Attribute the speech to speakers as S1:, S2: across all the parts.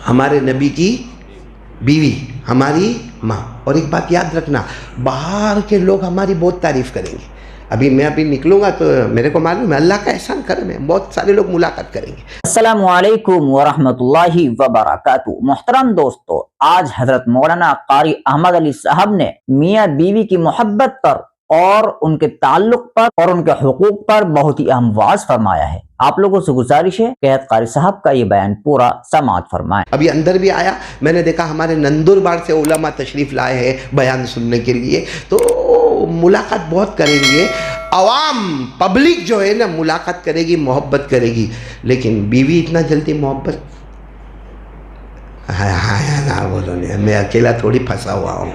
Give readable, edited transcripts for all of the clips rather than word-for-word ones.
S1: ہمارے نبی کی بیوی ہماری ماں. اور ایک بات یاد رکھنا، باہر کے لوگ ہماری بہت تعریف کریں گے. میں نکلوں گا تو میرے کو معلوم ہے اللہ کا احسان کرم ہے، بہت سارے لوگ ملاقات کریں گے.
S2: السلام علیکم ورحمۃ اللہ وبرکاتہ. محترم دوستو، آج حضرت مولانا قاری احمد علی صاحب نے میاں بیوی کی محبت پر اور ان کے تعلق پر اور ان کے حقوق پر بہت ہی اہم واعظ فرمایا ہے. آپ لوگوں سے گزارش ہے کہ قاری صاحب کا یہ بیان پورا سماعت فرمائیں.
S1: ابھی اندر بھی آیا، میں نے دیکھا ہمارے نندربار سے علماء تشریف لائے ہیں بیان سننے کے لیے، تو ملاقات بہت کریں گے. عوام پبلک جو ہے نا ملاقات کرے گی، محبت کرے گی، لیکن بیوی اتنا جلدی محبت نہ بولو، میں اکیلا تھوڑی پھنسا ہوا ہوں.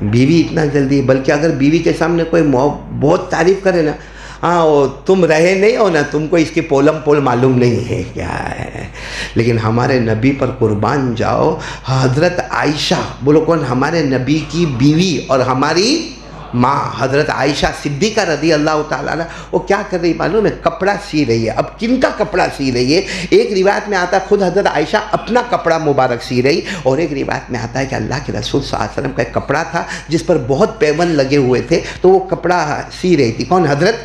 S1: بیوی اتنا جلدی، بلکہ اگر بیوی کے سامنے کوئی بہت تعریف کرے نا، تم رہے نہیں ہو نا، تم کو اس کی پولم پول معلوم نہیں ہے کیا ہے. لیکن ہمارے نبی پر قربان جاؤ، حضرت عائشہ، بولو کون؟ ہمارے نبی کی بیوی اور ہماری ماں حضرت عائشہ صدیقہ رضی اللہ تعالیٰ عنہ، وہ کیا کر رہی معلوم ہے؟ کپڑا سی رہی ہے. اب کن کا کپڑا سی رہی ہے؟ ایک روایت میں آتا ہے خود حضرت عائشہ اپنا کپڑا مبارک سی رہی، اور ایک روایت میں آتا ہے کہ اللہ کے رسول صلی اللہ علیہ وسلم کا ایک کپڑا تھا جس پر بہت پیون لگے ہوئے تھے، تو وہ کپڑا سی رہی تھی. کون؟ حضرت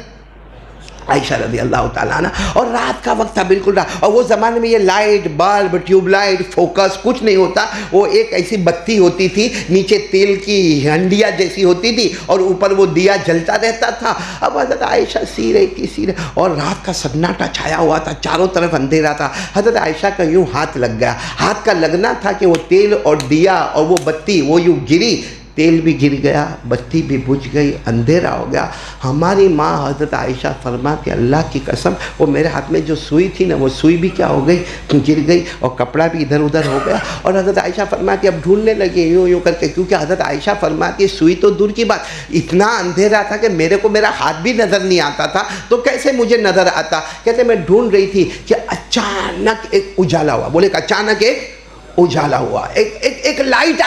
S1: عائشہ رضی اللہ تعالیٰ عنہ. اور رات کا وقت تھا، بالکل رات، اور وہ زمانے میں یہ light, bulb, tube light, focus کچھ نہیں ہوتا. وہ ایک ایسی بتی ہوتی تھی، نیچے تیل کی ہنڈیا جیسی ہوتی تھی اور اوپر وہ دیا جلتا رہتا تھا. اب حضرت عائشہ سی رہی، اور رات کا سناٹا چھایا ہوا تھا، چاروں طرف اندھیرا تھا. حضرت عائشہ کا یوں ہاتھ لگ گیا. ہاتھ کا لگنا تھا کہ وہ تیل اور دیا اور وہ بتی وہ یوں گری، تیل بھی گر گیا، بتی بھی بجھ گئی، اندھیرا ہو گیا. ہماری ماں حضرت عائشہ فرماتی اللہ کی قسم، وہ میرے ہاتھ میں جو سوئی تھی نا، وہ سوئی بھی کیا ہو گئی؟ گر گئی، اور کپڑا بھی ادھر ادھر ہو گیا. اور حضرت عائشہ فرماتی اب ڈھونڈنے لگی یوں یوں کر کے، کیونکہ حضرت عائشہ فرماتی سوئی تو دور کی بات، اتنا اندھیرا تھا کہ میرے کو میرا ہاتھ بھی نظر نہیں آتا تھا، تو کیسے مجھے نظر آتا؟ کہتے میں ڈھونڈ رہی تھی کہ اچانک ایک اجالا ہوا. بولے کہ اچانک ایک اجالا ہوا، ایک لائٹ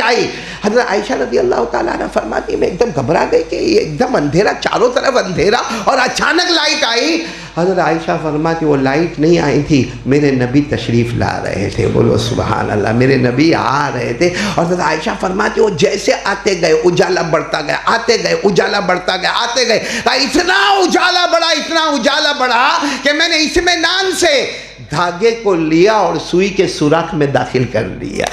S1: آئی. حضرت عائشہ رضی اللہ تعالیٰ عنہ فرماتی میں ایک دم گھبرا گئی کہ یہ ایک دم اندھیرا، چاروں طرف اندھیرا، اور اچانک لائٹ آئی. حضرت عائشہ فرماتی وہ لائٹ نہیں آئی تھی، میرے نبی تشریف لا رہے تھے. بولو سبحان اللہ، میرے نبی آ رہے تھے. اور حضرت عائشہ فرماتی وہ جیسے آتے گئے اجالا بڑھتا گیا، آتے گئے اجالا بڑھتا گیا، آتے گئے، اتنا اجالا بڑھا کہ میں نے اطمینان سے دھاگے کو لیا اور سوئی کے سوراخ میں داخل کر لیا.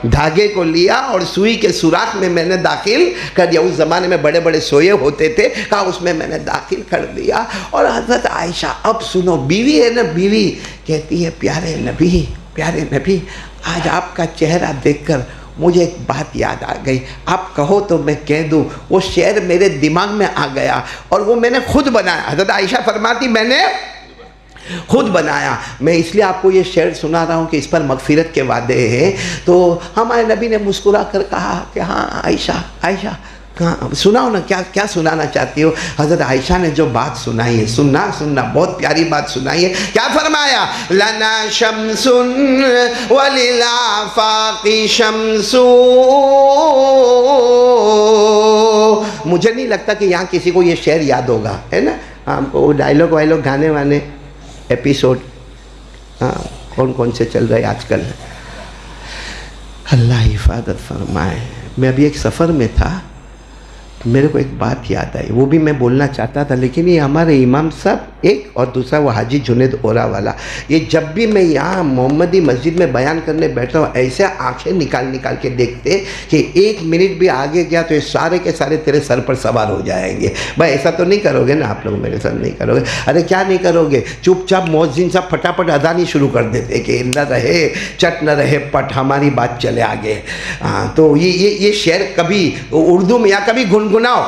S1: دھاگے کو لیا اور سوئی کے سوراخ میں نے داخل کر دیا. اس زمانے میں بڑے بڑے سوئے ہوتے تھے، کہا اس میں نے داخل کر دیا. اور حضرت عائشہ، اب سنو، بیوی ہے نا، بیوی کہتی ہے پیارے نبی، آج آپ کا چہرہ دیکھ کر مجھے ایک بات یاد آ گئی، آپ کہو تو میں کہہ دوں. وہ شعر میرے دماغ میں آ گیا اور وہ میں نے خود بنایا. حضرت عائشہ فرماتی میں نے خود بنایا. میں اس لیے آپ کو یہ شعر سنا رہا ہوں کہ اس پر مغفرت کے وعدے ہیں. تو ہمارے نبی نے مسکرا کر کہا کہ ہاں عائشہ سناؤ نا، کیا سنانا چاہتی ہو؟ حضرت عائشہ نے جو بات سنائی ہے، سننا بہت پیاری بات سنائی ہے. کیا فرمایا؟ لنا شمس وللآفاق شمس. مجھے نہیں لگتا کہ یہاں کسی کو یہ شعر یاد ہوگا، ہے نا؟ ہم کو ڈائلوگ گانے وانے ایپیسوڈ کون سے چل رہے آج کل. اللہ حفاظت فرمائے. میں ابھی ایک سفر میں تھا، میرے کو ایک بات یاد آئی، وہ بھی میں بولنا چاہتا تھا، لیکن یہ ہمارے امام صاحب ایک، اور دوسرا وہ حاجی جنید اورا والا، یہ جب بھی میں یہاں محمدی مسجد میں بیان کرنے بیٹھا ہوں، ایسے آنکھیں نکال کے دیکھتے کہ ایک منٹ بھی آگے گیا تو یہ سارے کے سارے تیرے سر پر سوار ہو جائیں گے. بھائی ایسا تو نہیں کرو گے نا آپ لوگ؟ میرے ساتھ نہیں کرو گے؟ ارے کیا نہیں کرو گے؟ چپ چاپ مؤذن صاحب پھٹافٹ اذان ہی شروع کر دیتے کہ نہ رہے چٹ نہ رہے پٹ، ہماری بات چلے آگے. تو یہ شعر کبھی اردو میں یا کبھی گنگناؤ.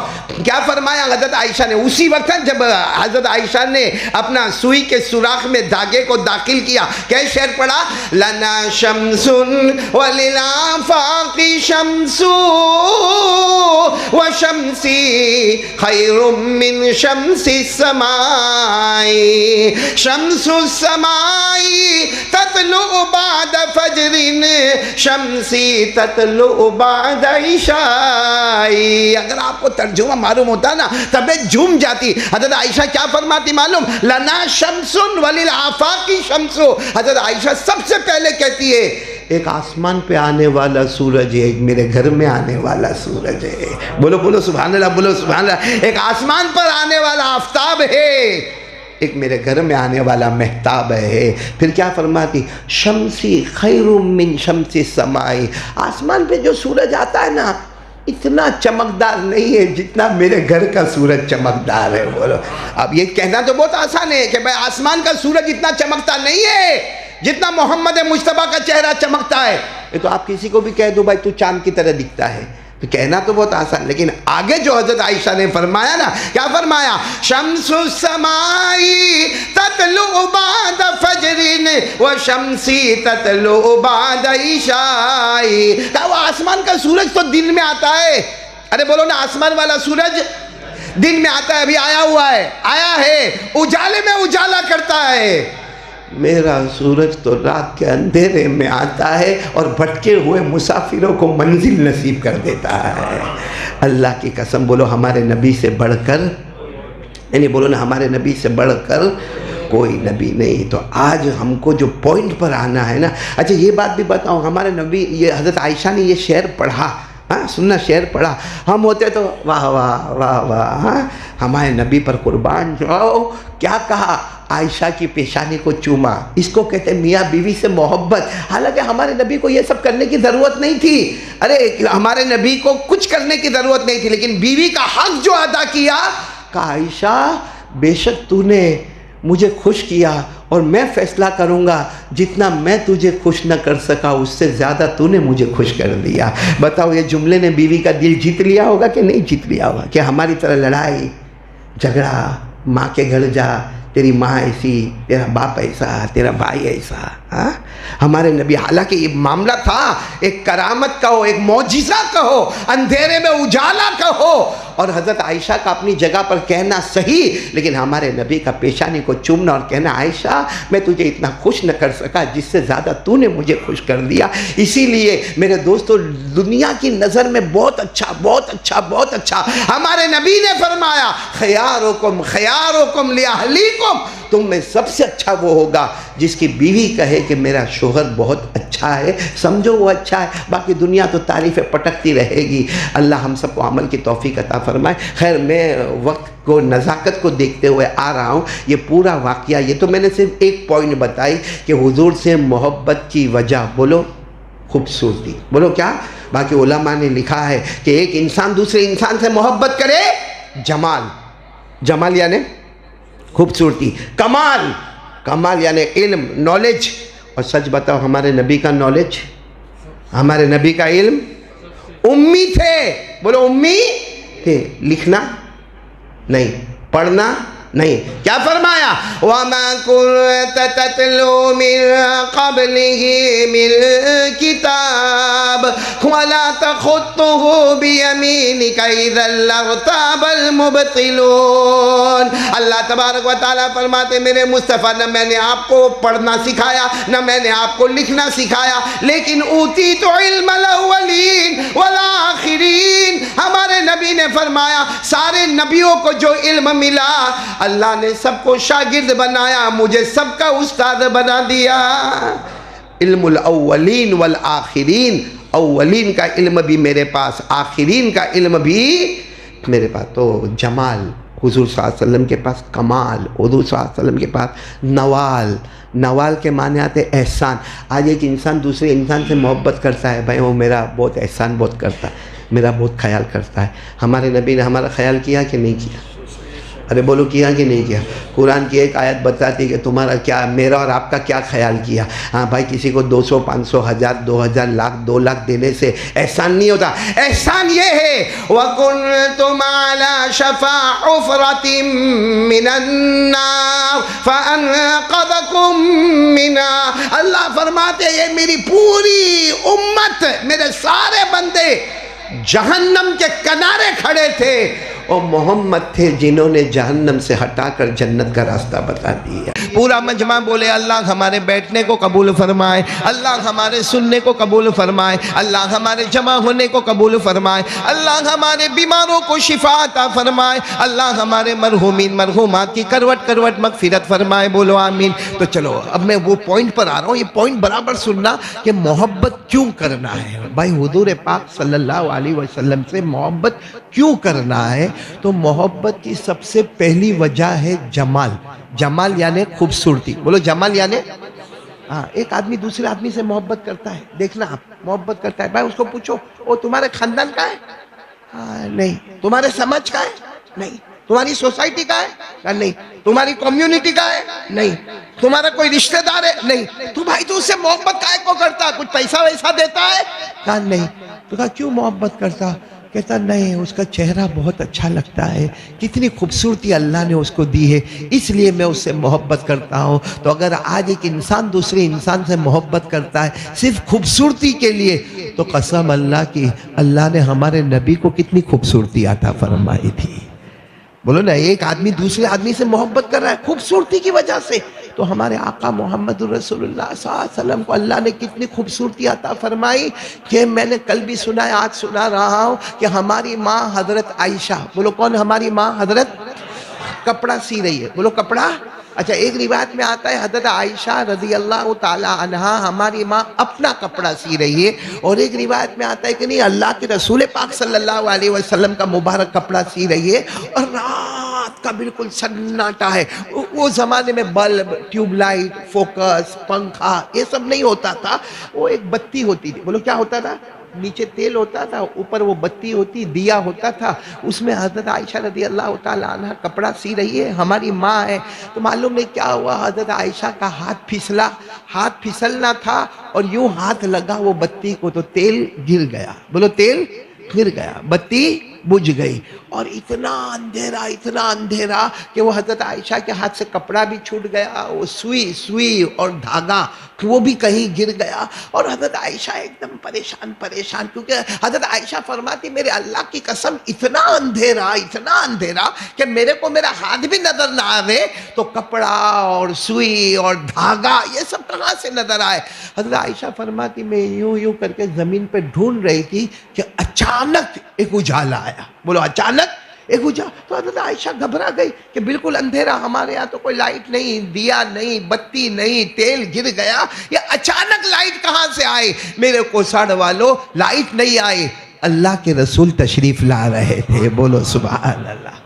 S1: کیا فرمایا حضرت عائشہ نے؟ اسی وقت جب حضرت عائشہ نے اپنا سوئی کے سوراخ میں دھاگے کو داخل کیا، کیا شعر پڑھا؟ لنا شمس وللآفاق شمس وشمسی خیر من شمس السماء. شمس السماء تطلع بعد فجر شمسی تطلع بعد عشاء. اگر آپ کو ترجمہ معلوم ہوتا نا طبیعت جھوم جاتی. حضرت عائشہ کیا فرماتی معلوم؟ لنا شمس وللآفاق شمس. حضرت عائشہ سب سے پہلے کہتی ہے ایک آسمان پہ آنے والا سورج ہے، ایک میرے گھر میں آنے والا سورج ہے. بولو بولو سبحان اللہ، بولو سبحان اللہ. ایک آسمان پر آنے والا آفتاب ہے، ایک میرے گھر میں آنے والا مہتاب ہے. پھر کیا فرماتی؟ شمسی خیر من شمس السماء. آسمان پہ جو سورج آتا ہے نا اتنا چمکدار نہیں ہے جتنا میرے گھر کا سورج چمکدار ہے. بولو اب یہ کہنا تو بہت آسان ہے کہ بھائی آسمان کا سورج اتنا چمکتا نہیں ہے جتنا محمد مصطفیٰ کا چہرہ چمکتا ہے. یہ تو آپ کسی کو بھی کہہ دو بھائی تو چاند کی طرح دکھتا ہے تو کہنا تو بہت آسان، لیکن آگے جو حضرت عائشہ نے فرمایا نا، کیا فرمایا؟ شمس السماء تطلع بعد فجر وشمسی تطلع بعد عشاء. کہا وہ آسمان کا سورج تو دن میں آتا ہے. ارے بولو نا، آسمان والا سورج دن میں آتا ہے، ابھی آیا ہوا ہے، آیا ہے، اجالے میں اجالا کرتا ہے. میرا سورج تو رات کے اندھیرے میں آتا ہے اور بھٹکے ہوئے مسافروں کو منزل نصیب کر دیتا ہے. اللہ کی قسم بولو ہمارے نبی سے بڑھ کر، یعنی بولو نا ہمارے نبی سے بڑھ کر کوئی نبی نہیں. تو آج ہم کو جو پوائنٹ پر آنا ہے نا، اچھا یہ بات بھی بتاؤں، ہمارے نبی، یہ حضرت عائشہ نے یہ شعر پڑھا، ہاں سننا، شعر پڑھا، ہم ہوتے تو واہ واہ واہ واہ، ہاں ہمارے نبی پر قربان جاؤ. کیا کہا؟ عائشہ کی پیشانی کو چوما. اس کو کہتے ہیں میاں بیوی سے محبت. حالانکہ ہمارے نبی کو یہ سب کرنے کی ضرورت نہیں تھی. ارے ہمارے نبی کو کچھ کرنے کی ضرورت نہیں تھی، لیکن بیوی کا حق جو ادا کیا، کہا عائشہ بے شک تو نے مجھے خوش کیا اور میں فیصلہ کروں گا جتنا میں تجھے خوش نہ کر سکا اس سے زیادہ تو نے مجھے خوش کر دیا. بتاؤ یہ جملے نے بیوی کا دل جیت لیا ہوگا کہ نہیں جیت لیا ہوگا؟ کہ ہماری طرح لڑائی جھگڑا، ماں کے گھر جا، تیری ماں ایسی، تیرا باپ ایسا، تیرا بھائی ایسا. ہاں ہمارے نبی، حالانکہ یہ معاملہ تھا ایک کرامت کہو، ایک معجزہ کہو، اندھیرے میں اجالا کہو، اور حضرت عائشہ کا اپنی جگہ پر کہنا صحیح، لیکن ہمارے نبی کا پیشانی کو چومنا اور کہنا عائشہ میں تجھے اتنا خوش نہ کر سکا جس سے زیادہ تو نے مجھے خوش کر دیا. اسی لیے میرے دوستو، دنیا کی نظر میں بہت اچھا بہت اچھا بہت اچھا ہمارے نبی نے فرمایا خیارکم خیارکم لاہلیکم. تم میں سب سے اچھا وہ ہوگا جس کی بیوی کہے کہ میرا شوہر بہت اچھا ہے، سمجھو وہ اچھا ہے، باقی دنیا تو تعریفیں پٹکتی رہے گی. اللہ ہم سب کو عمل کی توفیق عطا فرمائے. خیر میں وقت کو، نزاکت کو دیکھتے ہوئے آ رہا ہوں. یہ پورا واقعہ، یہ تو میں نے صرف ایک پوائنٹ بتائی کہ حضور سے محبت کی وجہ، بولو خوبصورتی، بولو کیا. باقی علماء نے لکھا ہے کہ ایک انسان دوسرے انسان سے محبت کرے، جمال، جمال یعنی خوبصورتی، کمال، کمال یعنی علم، نالج. اور سچ بتاؤ ہمارے نبی کا نالج، ہمارے نبی کا علم، امی تھے، بولو امی تھے. لکھنا نہیں، پڑھنا نہیں. کیا فرمایا؟ وَمَا كُنْتَ تَتْلُو مِنْ قَبْلِهِ مِنْ كِتَابٍ وَلَا تَخُطُّهُ بِيَمِينِكَ إِذًا لَارْتَابَ الْمُبْطِلُونَ. اللہ تبارک و تعالیٰ فرماتے میرے مصطفیٰ، نہ میں نے آپ کو پڑھنا سکھایا، نہ میں نے آپ کو لکھنا سکھایا، لیکن اوتیت علم الاولین والآخرین. ہمارے نبی نے فرمایا سارے نبیوں کو جو علم ملا اللہ نے سب کو شاگرد بنایا، مجھے سب کا استاد بنا دیا. علم الاولین والآخرین، اولین کا علم بھی میرے پاس، آخرین کا علم بھی میرے پاس. تو جمال حضور صلی اللہ علیہ وسلم کے پاس، کمال حضور صلی اللہ علیہ وسلم کے پاس، نوال، نوال کے معنی آتے احسان. آج ایک انسان دوسرے انسان سے محبت کرتا ہے، بھائی وہ میرا بہت احسان بہت کرتا ہے، میرا بہت خیال کرتا ہے. ہمارے نبی نے ہمارا خیال کیا کہ نہیں کیا؟ ارے بولو کیا کہ نہیں کیا؟ قرآن کی ایک آیت بتاتی ہے کہ تمہارا کیا، میرا اور آپ کا کیا خیال کیا. ہاں بھائی کسی کو 200 500 1000 2000 لاکھ 2 لاکھ دینے سے احسان نہیں ہوتا. احسان یہ ہے وَكُنْتُمْ عَلَى شَفَا حُفْرَةٍ مِّنَ النَّارِ فَأَنْقَذَكُمْ مِنْهَا. اللہ فرماتے یہ میری پوری امت، میرے سارے بندے جہنم کے کنارے کھڑے تھے اور محمد تھے جنہوں نے جہنم سے ہٹا کر جنت کا راستہ بتا دیا۔ پورا مجمع بولے اللہ ہمارے بیٹھنے کو قبول فرمائے، اللہ ہمارے سننے کو قبول فرمائے، اللہ ہمارے جمع ہونے کو قبول فرمائے، اللہ ہمارے بیماروں کو شفا عطا فرمائے، اللہ ہمارے مرحومین مرحومات کی کروٹ کروٹ مغفرت فرمائے، بولو آمین۔ تو چلو اب میں وہ پوائنٹ پر آ رہا ہوں، یہ پوائنٹ برابر سننا کہ محبت کیوں کرنا ہے بھائی، حضور پاک صلی اللہ علیہ وسلم سے محبت کیوں کرنا ہے؟ تو محبت کی سب سے پہلی وجہ ہے جمال۔ جمال یعنی خوبصورتی، بولو جمال یعنی ایک آدمی دوسرے آدمی سے محبت کرتا ہے، دیکھنا آپ محبت کرتا ہے، بھائی اس کو پوچھو وہ تمہارے خاندان کا ہے؟ نہیں۔ تمہارے سمجھ کا ہے؟ نہیں۔ تمہاری سوسائٹی کا ہے؟ نہیں۔ تمہاری کمیونٹی کا ہے؟ نہیں۔ تمہارا کوئی رشتہ دار ہے؟ نہیں۔ تو بھائی تو اس سے محبت کائے کو کرتا؟ کچھ پیسہ ویسا دیتا ہے؟ کہا نہیں۔ تو کہا کیوں محبت کرتا؟ کہتا نہیں، اس کا چہرہ بہت اچھا لگتا ہے، کتنی خوبصورتی اللہ نے اس کو دی ہے، اس لیے میں اس سے محبت کرتا ہوں۔ تو اگر آج ایک انسان دوسرے انسان سے محبت کرتا ہے صرف خوبصورتی کے لیے، تو قسم اللہ کی اللہ نے ہمارے نبی کو کتنی خوبصورتی عطا فرمائی تھی۔ بولو نا، ایک آدمی دوسرے آدمی سے محبت کر رہا ہے خوبصورتی کی وجہ سے، تو ہمارے آقا محمد رسول اللہ صلی اللہ علیہ وسلم کو اللہ نے کتنی خوبصورتی عطا فرمائی کہ میں نے کل بھی سنا ہے، آج سنا رہا ہوں کہ ہماری ماں حضرت عائشہ، بولو کون ہماری ماں؟ حضرت کپڑا سی رہی ہے، بولو کپڑا۔ اچھا ایک روایت میں آتا ہے حضرت عائشہ رضی اللہ تعالی عنہا ہماری ماں اپنا کپڑا سی رہی ہے، اور ایک روایت میں آتا ہے کہ نہیں اللہ کے رسول پاک صلی اللہ علیہ وسلم کا مبارک کپڑا سی رہی ہے، اور رات کا بالکل سناٹا ہے۔ وہ زمانے میں بلب، ٹیوب لائٹ، فوکس، پنکھا یہ سب نہیں ہوتا تھا، وہ ایک بتی ہوتی تھی، بولو کیا ہوتا تھا؟ نیچے تیل ہوتا تھا، اوپر وہ بتی ہوتی، دیا ہوتا تھا، اس میں حضرت عائشہ رضی اللہ تعالیٰ عنہ کپڑا سی رہی ہے، ہماری ماں ہے۔ تو معلوم نہیں کیا ہوا، حضرت عائشہ کا ہاتھ پھسلا، ہاتھ پھسلنا تھا اور یوں ہاتھ لگا وہ بتی کو تو تیل گر گیا، بولو تیل گر گیا، بتی بجھ گئی، اور اتنا اندھیرا کہ وہ حضرت عائشہ کے ہاتھ سے کپڑا بھی چھوٹ گیا، وہ سوئی اور دھاگا وہ بھی کہیں گر گیا، اور حضرت عائشہ ایک دم پریشان، کیونکہ حضرت عائشہ فرماتی میرے اللہ کی قسم اتنا اندھیرا کہ میرے کو میرا ہاتھ بھی نظر نہ آوے، تو کپڑا اور سوئی اور دھاگا یہ سب کہاں سے نظر آئے؟ حضرت عائشہ فرماتی میں یوں کر کے زمین پہ ڈھونڈ رہی تھی کہ اچانک ایک اجالا آیا، بولو اچانک ایک اجالا۔ تو حضرت عائشہ گھبرا گئی کہ بالکل اندھیرا، ہمارے یہاں تو کوئی لائٹ نہیں، دیا نہیں، بتی نہیں، تیل گر گیا، یہ اچانک لائٹ کہاں سے آئے؟ میرے کو ساڑھ والو لائٹ نہیں آئے، اللہ کے رسول تشریف لا رہے تھے، بولو سبحان اللہ۔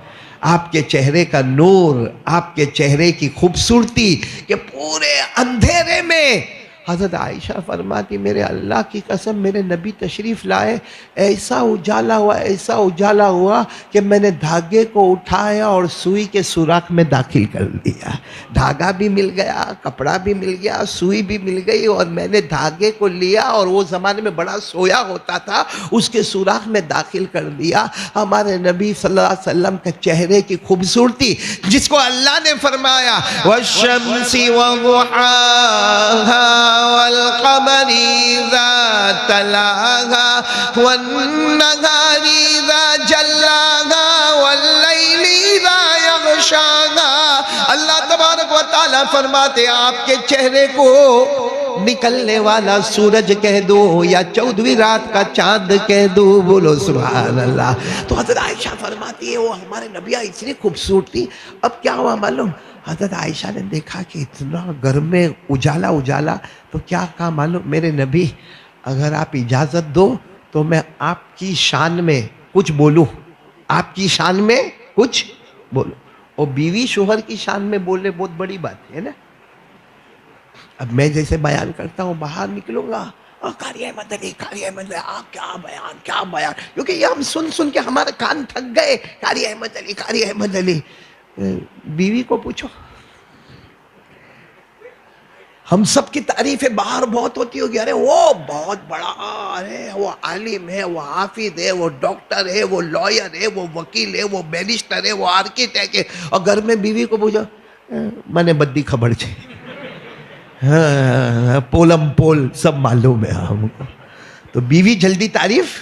S1: آپ کے چہرے کا نور، آپ کے چہرے کی خوبصورتی کہ پورے اندھیرے میں حضرت عائشہ فرماتی میرے اللہ کی قسم میرے نبی تشریف لائے، ایسا اجالا ہوا کہ میں نے دھاگے کو اٹھایا اور سوئی کے سوراخ میں داخل کر دیا، دھاگا بھی مل گیا، کپڑا بھی مل گیا، سوئی بھی مل گئی، اور میں نے دھاگے کو لیا اور وہ زمانے میں بڑا سویا ہوتا تھا اس کے سوراخ میں داخل کر دیا۔ ہمارے نبی صلی اللہ علیہ وسلم کے چہرے کی خوبصورتی جس کو اللہ نے فرمایا والشمس وضحاها والقمر إذا تلاها والنهار إذا جلاها والليل إذا يغشاها، اللہ تبارک و تعالیٰ فرماتے آپ کے چہرے کو نکلنے والا سورج کہہ دو یا 14ویں رات کا چاند کہہ دو، بولو سبحان اللہ۔ تو حضرت عائشہ فرماتی ہے وہ ہمارے نبی اتنی خوبصورتی۔ اب کیا ہوا معلوم؟ حضرت عائشہ نے دیکھا کہ اتنا گھر میں اجالا، تو کیا کہا معلوم؟ میرے نبی اگر آپ اجازت دو تو میں آپ کی شان میں کچھ بولوں، آپ کی شان میں کچھ بولوں۔ اور بیوی شوہر کی شان میں بولے بہت بڑی بات ہے نا۔ اب میں جیسے بیان کرتا ہوں باہر نکلوں گا قاری احمد علی آپ کیا بیان، کیونکہ یہ ہم سن کے ہمارے کان تھک گئے، قاری احمد علی۔ بیوی کو پوچھو، ہم سب کی تعریفیں باہر بہت ہوتی ہوگی، ارے وہ بہت بڑا ہے، وہ عالم ہے، وہ حافظ ہے، وہ ڈاکٹر ہے، وہ لائر ہے، وہ وکیل ہے، وہ بیرسٹر ہے، وہ آرکیٹیکٹ ہے، اور گھر میں بیوی کو پوچھو میں نے بدی خبر چھے، پولم پول سب معلوم ہے ہم کو۔ تو بیوی جلدی تعریف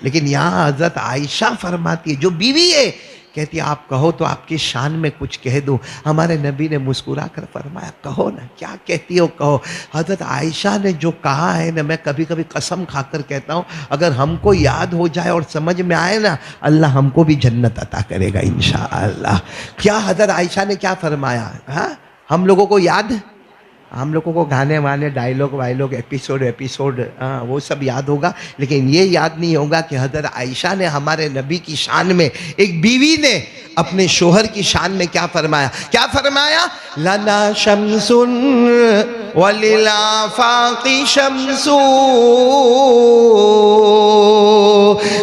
S1: لیکن یہاں حضرت عائشہ فرماتی ہے، جو بیوی ہے، کہتی ہے آپ کہو تو آپ کی شان میں کچھ کہہ دوں. ہمارے نبی نے مسکرا کر فرمایا کہو نا، کیا کہتی ہو کہو. حضرت عائشہ نے جو کہا ہے نا، میں کبھی کبھی قسم کھا کر کہتا ہوں، اگر ہم کو یاد ہو جائے اور سمجھ میں آئے نا، اللہ ہم کو بھی جنت عطا کرے گا انشاءاللہ. کیا حضرت عائشہ نے کیا فرمایا؟ ہاں ہم لوگوں کو یاد، ہم لوگوں کو گانے وانے، ڈائیلاگ وائلاگ، ایپیسوڈ وہ سب یاد ہوگا، لیکن یہ یاد نہیں ہوگا کہ حضرت عائشہ نے ہمارے نبی کی شان میں، ایک بیوی نے اپنے شوہر کی شان میں کیا فرمایا. کیا فرمایا؟ لنا شمس وللآفاق شمس،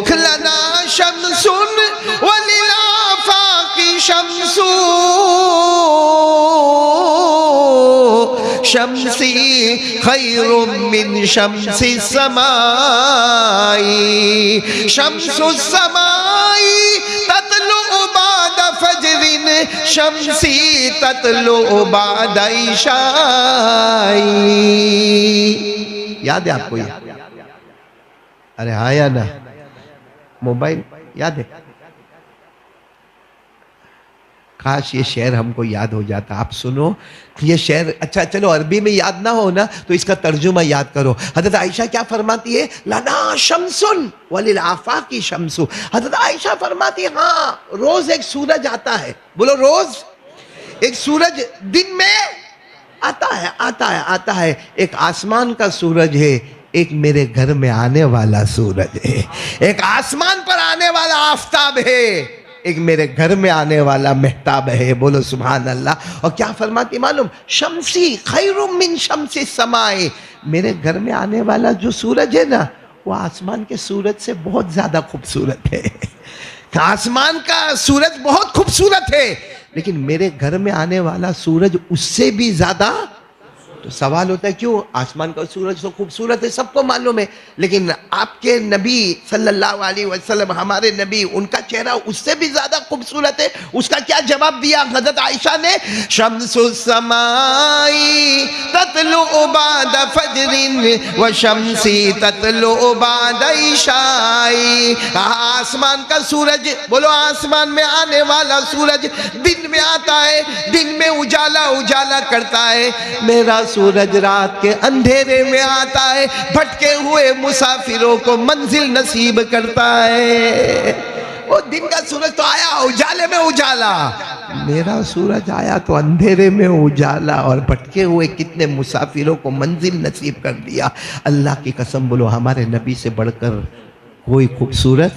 S1: لنا شمس وللآفاق شمس، شمسی خیر من شمس السماء، شمس السماء تطلع بعد فجر، شمسی تطلع بعد عشاء. یاد ہے آپ کو یہ؟ ارے ہاں یا نا؟ موبائل یاد ہے؟ کاش یہ شعر ہم کو یاد ہو جاتا. آپ سنو یہ شعر. اچھا چلو عربی میں یاد نہ ہو نا تو اس کا ترجمہ یاد کرو. حضرت عائشہ کیا فرماتی ہے؟ لنا شمس وللآفاق شمس. حضرت عائشہ فرماتی ہے ہاں روز ایک سورج آتا ہے. بولو روز ایک سورج دن میں آتا ہے. ایک آسمان کا سورج ہے، ایک میرے گھر میں آنے والا سورج ہے. ایک آسمان پر آنے والا آفتاب ہے، ایک میرے گھر میں آنے والا مہتاب ہے. بولو سبحان اللہ. اور کیا فرماتی معلوم؟ شمسی خیر من شمس السماء. میرے گھر میں آنے والا جو سورج ہے نا، وہ آسمان کے سورج سے بہت زیادہ خوبصورت ہے. آسمان کا سورج بہت خوبصورت ہے، لیکن میرے گھر میں آنے والا سورج اس سے بھی زیادہ. تو سوال ہوتا ہے کیوں؟ آسمان کا سورج تو خوبصورت ہے، سب کو معلوم ہے، لیکن آپ کے نبی صلی اللہ علیہ وسلم، ہمارے نبی، ان کا چہرہ اس سے بھی زیادہ خوبصورت ہے. اس کا کیا جواب دیا حضرت عائشہ نے؟ شمس السماء تطلع بعد فجر وشمسی تطلع بعد عشاء. آسمان کا سورج، بولو آسمان میں آنے والا سورج دن میں آتا ہے، دن میں اجالا کرتا ہے. میرا سورج رات کے اندھیرے میں آتا ہے، بھٹکے ہوئے مسافروں کو منزل نصیب کرتا ہے. وہ دن کا سورج تو آیا اجالے میں اجالا، میرا سورج آیا تو اندھیرے میں اجالا، اور بھٹکے ہوئے کتنے مسافروں کو منزل نصیب کر دیا. اللہ کی قسم بولو ہمارے نبی سے بڑھ کر کوئی خوبصورت؟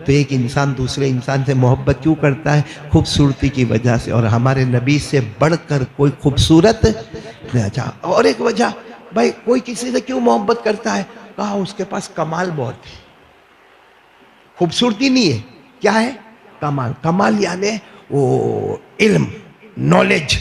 S1: تو ایک انسان دوسرے انسان سے محبت کیوں کرتا ہے؟ خوبصورتی کی وجہ سے. اور ہمارے نبی سے بڑھ کر کوئی خوبصورت؟ اچھا اور ایک وجہ، بھائی کوئی کسی سے کیوں محبت کرتا ہے؟ کہا اس کے پاس کمال بہت ہے. خوبصورتی نہیں ہے، کیا ہے؟ کمال. کمال یعنی وہ علم، نالج،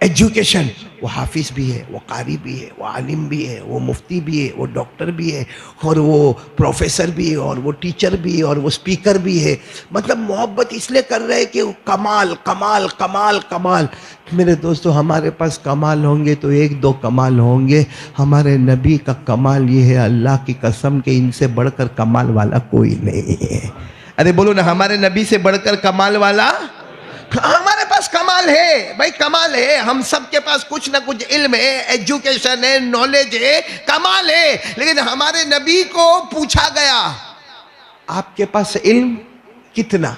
S1: ایجوکیشن. وہ حافظ بھی ہے، وہ قاری بھی ہے، وہ عالم بھی ہے، وہ مفتی بھی ہے، وہ ڈاکٹر بھی ہے، اور وہ پروفیسر بھی ہے، اور وہ ٹیچر بھی ہے، اور وہ سپیکر بھی ہے. مطلب محبت اس لیے کر رہے کہ وہ کمال کمال کمال کمال. میرے دوستو ہمارے پاس کمال ہوں گے تو ایک دو کمال ہوں گے. ہمارے نبی کا کمال یہ ہے، اللہ کی قسم کہ ان سے بڑھ کر کمال والا کوئی نہیں ہے. ارے بولو نا، ہمارے نبی سے بڑھ کر کمال والا. ہمارے پاس کمال ہے بھائی، کمال ہے. ہم سب کے پاس کچھ نہ کچھ علم ہے، ایجوکیشن ہے، نالج ہے، کمال ہے. لیکن ہمارے نبی کو پوچھا گیا آپ کے پاس علم کتنا؟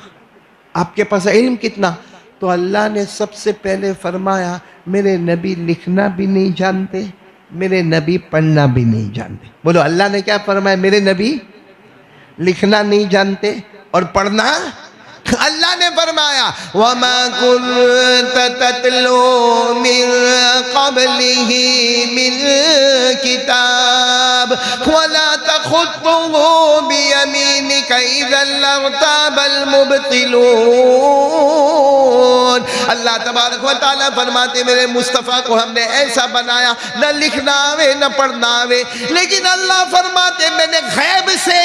S1: آپ کے پاس علم کتنا؟ تو اللہ نے سب سے پہلے فرمایا میرے نبی لکھنا بھی نہیں جانتے، میرے نبی پڑھنا بھی نہیں جانتے. بولو اللہ نے کیا فرمایا؟ میرے نبی لکھنا نہیں جانتے اور پڑھنا. اللہ نے فرمایا وَمَا كُنْتَ تَتْلُو مِن قَبْلِهِ مِن كِتَابٍ وَلَا تَخُطُّهُ بِيَمِينِكَ إِذًا لَارْتَابَ الْمُبْطِلُونَ. اللہ تبارک و تعالیٰ فرماتے میرے مصطفیٰ کو ہم نے ایسا بنایا، نہ لکھنا آوے نہ پڑھنا آوے، لیکن اللہ فرماتے میں نے غیب سے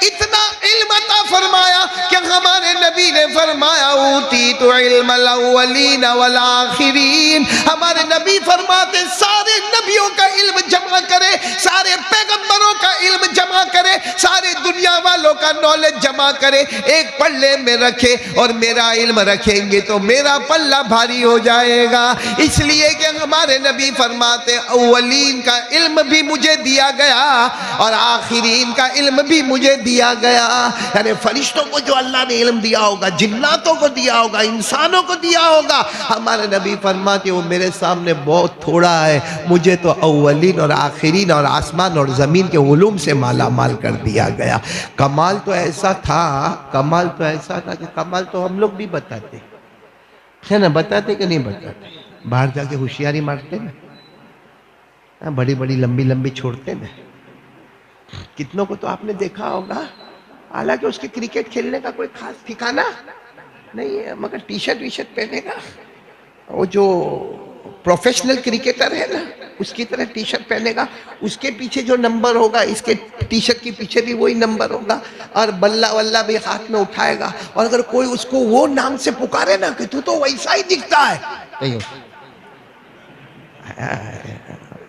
S1: اتنا علم عطا فرمایا کہ ہمارے نبی نے فرمایا اوتیت علم الاولین والآخرین. ہمارے نبی فرماتے سارے نبیوں کا علم جمع کرے، سارے پیغمبروں کا علم جمع کرے، سارے دنیا والوں والوں کا نالج جمع کرے، ایک پلے میں رکھے اور میرا علم رکھیں گے تو میرا پلہ بھاری ہو جائے گا۔ اس لیے کہ ہمارے نبی فرماتے اولین کا علم بھی مجھے دیا گیا اور آخرین کا علم بھی مجھے دیا گیا۔ یعنی فرشتوں کو جو اللہ نے علم دیا ہوگا، جناتوں کو دیا ہوگا، انسانوں کو دیا ہوگا، ہمارے نبی فرماتے وہ میرے سامنے بہت تھوڑا ہے، مجھے تو اولین اور آخرین اور آسمان اور زمین کے علوم سے مالا مال کر دیا گیا۔ کمال تو ایسا تھا کہ کمال تو ہم لوگ بھی بتاتے ہے نا، بتاتے کہ نہیں بتاتے؟ باہر جا کے ہوشیاری مارتے نا، بڑی بڑی لمبی لمبی چھوڑتے نا، کتنوں کو تو آپ نے دیکھا ہوگا، حالانکہ اس کے کرکٹ کھیلنے کا کوئی خاص ٹھکانہ نہیں ہے، مگر ٹی شرٹ وی شرٹ پہنے گا، وہ جو پروفیشنل کرکٹر ہے نا اس کی طرح ٹی شرٹ پہنے گا، اس کے پیچھے جو نمبر ہوگا اس کے ٹی شرٹ کے پیچھے بھی وہی نمبر ہوگا، اور بلہ واللہ بھی ہاتھ میں اٹھائے گا، اور اگر کوئی اس کو وہ نام سے پکارے نا کہ تو ویسا ہی دکھتا ہے،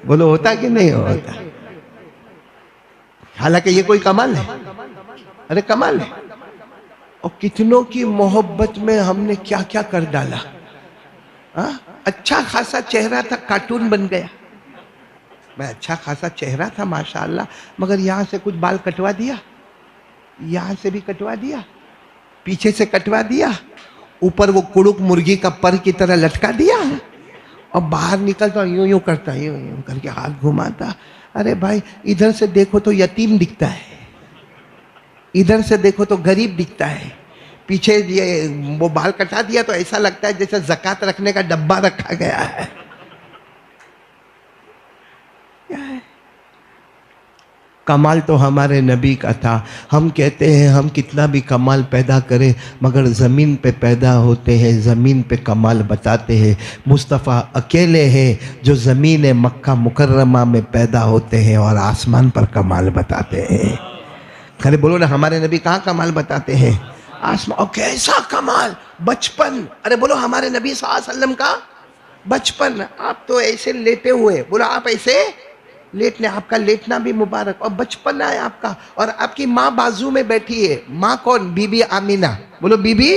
S1: بولو ہوتا کہ نہیں ہوتا؟ حالانکہ یہ کوئی کمال ہے، ارے کمال ہے، اور کتنوں کی محبت میں ہم نے کیا کیا کر ڈالا۔ اچھا خاصا چہرہ تھا، کارٹون بن گیا، میں اچھا خاصا چہرہ تھا ماشاءاللہ، مگر یہاں سے کچھ بال کٹوا دیا، یہاں سے بھی کٹوا دیا، پیچھے سے کٹوا دیا، اوپر وہ کڑک مرغی کا پر کی طرح لٹکا دیا، اور باہر نکلتا یوں یوں کرتا، یوں یوں کر کے ہاتھ گھماتا۔ ارے بھائی ادھر سے دیکھو تو یتیم دکھتا ہے، ادھر سے دیکھو تو غریب دکھتا ہے، پیچھے وہ بال کٹا دیا تو ایسا لگتا ہے جیسے زکوٰۃ رکھنے کا ڈبہ رکھا گیا ہے۔ کمال تو ہمارے نبی کا تھا۔ ہم کہتے ہیں ہم کتنا بھی کمال پیدا کریں مگر زمین پہ پیدا ہوتے ہیں، زمین پہ کمال بتاتے ہیں۔ مصطفیٰ اکیلے ہیں جو زمین مکہ مکرمہ میں پیدا ہوتے ہیں اور آسمان پر کمال بتاتے ہیں۔ کھڑے بولو نا، ہمارے نبی کہاں کمال بتاتے ہیں؟ آسمان۔ اور کیسا کمال! بچپن، ارے بولو ہمارے نبی صلی اللہ علیہ وسلم کا بچپن، آپ تو ایسے لیٹے ہوئے، بولو آپ ایسے لیٹنے، آپ کا لیٹنا بھی مبارک، اور بچپن ہے آپ کا، اور آپ کی ماں بازو میں بیٹھی ہے۔ ماں کون؟ بی بی آمینہ، بولو بی بی،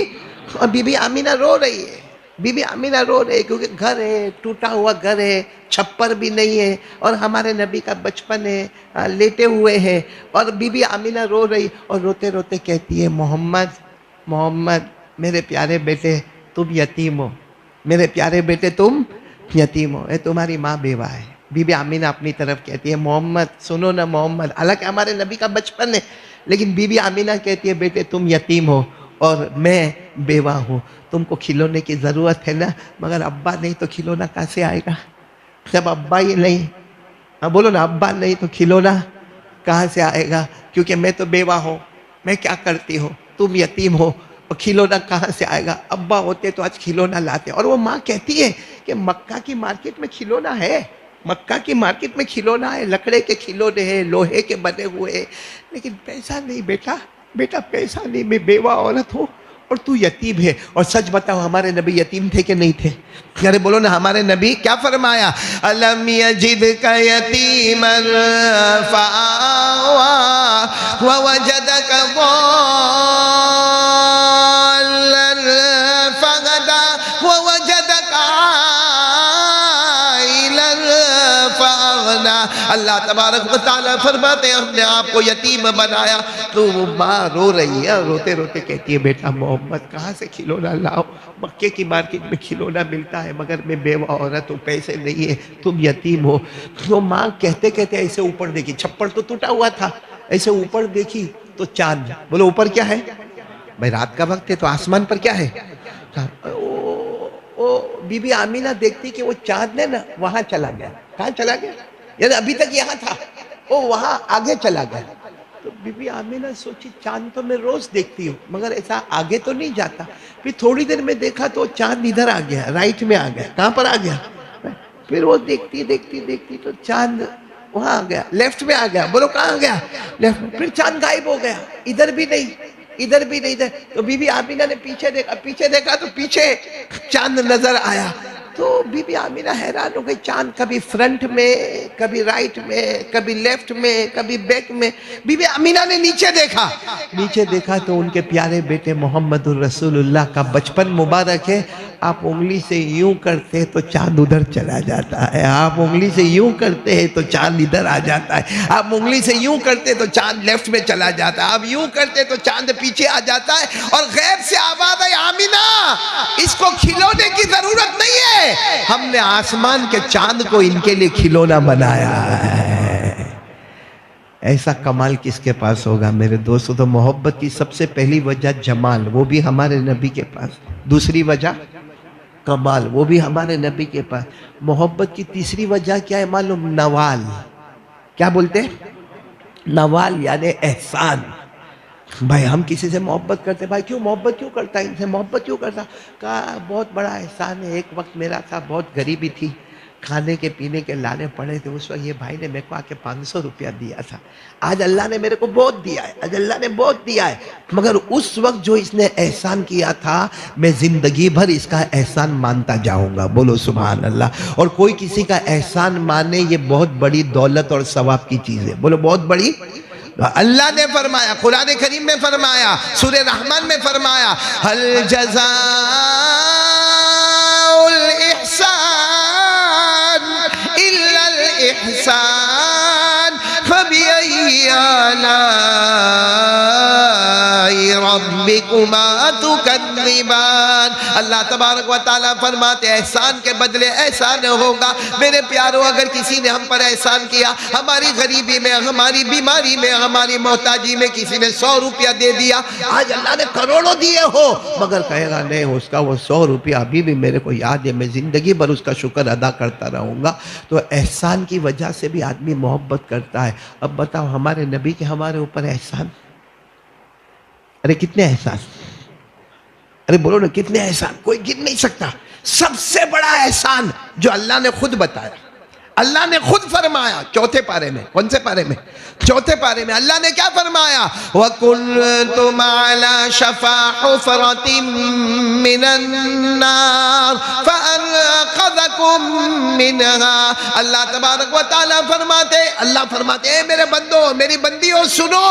S1: اور بی بی آمینہ رو رہی ہے، بی بی آمینہ رو رہی ہے کیونکہ گھر ہے، ٹوٹا ہوا گھر ہے، چھپر بھی نہیں ہے، اور ہمارے نبی کا بچپن ہے، لیٹے ہوئے ہیں، اور بی بی آمینہ رو رہی، اور روتے روتے کہتی ہے محمد محمد میرے پیارے بیٹے تم یتیم ہو، میرے پیارے بیٹے تم یتیم ہو، اے تمہاری ماں بیوہ ہے۔ بی بی آمینہ اپنی طرف کہتی ہے محمد سنو نا محمد، حالانکہ ہمارے نبی کا بچپن ہے، لیکن بی بی آمینہ کہتی ہے بیٹے تم یتیم ہو اور میں بیوہ ہوں، تم کو کھلونے کی ضرورت ہے نا، مگر ابا نہیں تو کھلونا کہاں سے آئے گا؟ جب ابا ہی نہیں، بولو نا ابا نہیں تو کھلونا کہاں سے آئے گا؟ کیونکہ میں تو بیوہ ہوں، میں کیا کرتی ہوں، تم یتیم ہو، اور کھلونا کہاں سے آئے گا؟ ابا ہوتے تو آج کھلونا لاتے۔ اور وہ ماں کہتی ہے کہ مکہ کی مارکیٹ میں کھلونا ہے، مکہ کی مارکیٹ میں کھلونا ہے، لکڑے کے کھلونے ہیں، لوہے کے بنے ہوئے ہیں، لیکن پیسہ نہیں بیٹا، بیٹا پیسہ نہیں، میں بیوہ عورت ہوں اور تو یتیم ہے۔ اور سچ بتاؤ ہمارے نبی یتیم تھے کہ نہیں تھے؟ یعنی بولو نا ہمارے نبی کیا فرمایا؟ الم یجدک یتیما فآویٰ ووجدک ضالا فہدیٰ ووجدک عائلا فأغنیٰ۔ اللہ تبارک و تعالیٰ فرماتے ہیں ہم نے آپ کو یتیم بنایا۔ تو وہ ماں رو رہی ہے، روتے روتے کہتی ہے بیٹا محمد کہاں سے کھلونا لاؤ؟ مکے کی مارکیٹ میں کھلونا ملتا ہے مگر میں بیوہ عورت ہوں، پیسے نہیں ہے، تم یتیم ہو۔ تو ماں کہتے کہتے ایسے اوپر دیکھی، چھپڑ تو ٹوٹا ہوا تھا، ایسے اوپر دیکھی تو چاند۔ بولو اوپر کیا ہے؟ بھائی رات کا وقت ہے تو آسمان پر کیا ہے؟ بی بی آمینہ دیکھتی کہ وہ چاند ہے نا وہاں چلا گیا۔ کہاں چلا گیا؟ یعنی ابھی تک یہاں تھا، وہ وہاں آگے چلا گیا۔ تو بی بی آمینہ سوچی چاند تو میں روز دیکھتی ہوں مگر ایسا آگے تو نہیں جاتا۔ پھر تھوڑی دیر میں دیکھا تو چاند ادھر آ گیا، رائٹ میں آ گیا۔ کہاں پر آ گیا؟ پھر وہ دیکھتی دیکھتی دیکھتی تو چاند وہاں آ گیا، لیفٹ میں آ گیا۔ بولو کہاں آ گیا؟ لیفٹ میں۔ پھر چاند غائب ہو گیا، ادھر بھی نہیں، ادھر بھی نہیں، ادھر۔ تو بی بی آمینہ نے پیچھے دیکھا، پیچھے دیکھا تو پیچھے چاند نظر آیا۔ تو بی بی آمینہ حیران ہو گئی، چاند کبھی فرنٹ میں، کبھی رائٹ میں، کبھی لیفٹ میں، کبھی بیک میں۔ بی بی آمینہ نے نیچے دیکھا تو ان کے پیارے بیٹے محمد الرسول اللہ کا بچپن مبارک ہے۔ آپ انگلی سے یوں کرتے تو چاند ادھر چلا جاتا ہے، آپ انگلی سے یوں کرتے ہیں تو چاند ادھر آ جاتا ہے، آپ انگلی سے یوں کرتے تو چاند لیفٹ میں چلا جاتا ہے، آپ یوں کرتے تو چاند پیچھے آ جاتا ہے، اور غیب سے آواز آئی، آمینہ اس کو کھلونے کی ضرورت نہیں ہے، ہم نے آسمان کے چاند کو ان کے لیے کھلونا بنایا ہے۔ ایسا کمال کس کے پاس ہوگا میرے دوستو؟ تو محبت کی سب سے پہلی وجہ جمال، وہ بھی ہمارے نبی کے پاس۔ دوسری وجہ کمال، وہ بھی ہمارے نبی کے پاس۔ محبت کی تیسری وجہ کیا ہے معلوم؟ نوال۔ کیا بولتے ہیں؟ نوال یعنی احسان۔ بھائی ہم کسی سے محبت کرتے، بھائی کیوں محبت کیوں کرتا ہے، ان سے محبت کیوں کرتا؟ کہا بہت بڑا احسان ہے، ایک وقت میرا تھا، بہت غریبی تھی، کھانے کے پینے کے لانے پڑے تھے، اس وقت یہ بھائی نے میرے کو آ کے 500 روپیہ دیا تھا، آج اللہ نے میرے کو بہت دیا ہے، آج اللہ نے بہت دیا ہے، مگر اس وقت جو اس نے احسان کیا تھا میں زندگی بھر اس کا احسان مانتا جاؤں گا۔ بولو سبحان اللہ۔ اور کوئی کسی کا احسان مانے یہ بہت بڑی دولت اور ثواب کی چیز ہے۔ بولو بہت بڑی۔ اللہ نے فرمایا، قرآن کریم میں فرمایا، سورہ رحمان میں فرمایا، هل جزاء الإحسان إلا الإحسان فبأي آلاء ربكما تكذبان۔ اللہ تبارک و تعالیٰ فرماتے احسان کے بدلے احسان ہوگا۔ میرے پیاروں، اگر کسی نے ہم پر احسان کیا، ہماری غریبی میں، ہماری بیماری میں، ہماری محتاجی میں کسی نے 100 روپیہ دے دیا، آج اللہ نے کروڑوں دیے ہو، مگر کہے گا نہیں اس کا وہ 100 روپیہ ابھی بھی میرے کو یاد ہے، میں زندگی بھر اس کا شکر ادا کرتا رہوں گا۔ تو احسان کی وجہ سے بھی آدمی محبت کرتا ہے۔ اب بتاؤ ہمارے نبی کے ہمارے اوپر احسان، ارے کتنے احسان، ارے بولو نا کتنے احسان، کوئی گن نہیں سکتا۔ سب سے بڑا احسان جو اللہ نے خود بتایا، اللہ نے خود فرمایا چوتھے پارے میں، کون سے پارے میں؟ چوتھے پارے میں اللہ نے کیا فرمایا؟ وَكُنْتُمْ عَلَى شَفَا حُفْرَةٍ مِّنَ النَّارِ فَأَنْقَذَكُمْ مِنْهَا۔ اللہ تبارک و تعالیٰ فرماتے، اللہ فرماتے اے میرے بندو، میری بندیوں سنو،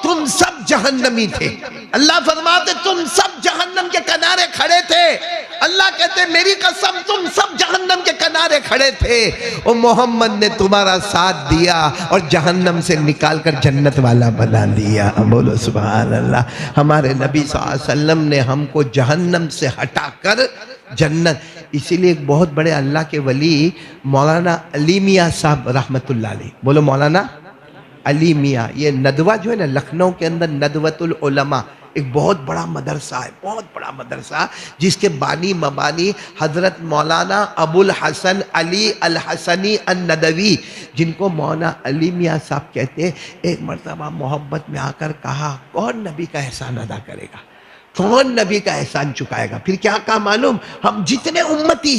S1: تم سب جہنمی تھے۔ اللہ فرماتے تم سب جہنم کے کنارے کھڑے تھے۔ اللہ کہتے میری قسم تم سب جہنم کے کنارے کھڑے تھے، اور محمد نے تمہارا ساتھ دیا اور جہنم سے نکال کر جنت والا بنا دیا۔ بولو سبحان اللہ۔ ہمارے نبی صلی اللہ علیہ وسلم نے ہم کو جہنم سے ہٹا کر جنت، اسی لیے ایک بہت بڑے اللہ کے ولی مولانا علی میاں صاحب رحمت اللہ علیہ، بولو مولانا علی میاں، یہ ندوہ جو ہے نا لکھنؤ کے اندر ندوۃ العلماء، ایک بہت بڑا مدرسہ ہے، بہت بڑا مدرسہ، جس کے بانی مبانی حضرت مولانا ابو الحسن علی الحسنی الندوی، جن کو مولانا علی میاں صاحب کہتے ہیں، ایک مرتبہ محبت میں آ کر کہا کون نبی کا احسان ادا کرے گا، کون نبی کا احسان چکائے گا؟ پھر کیا کہا معلوم؟ ہم جتنے امتی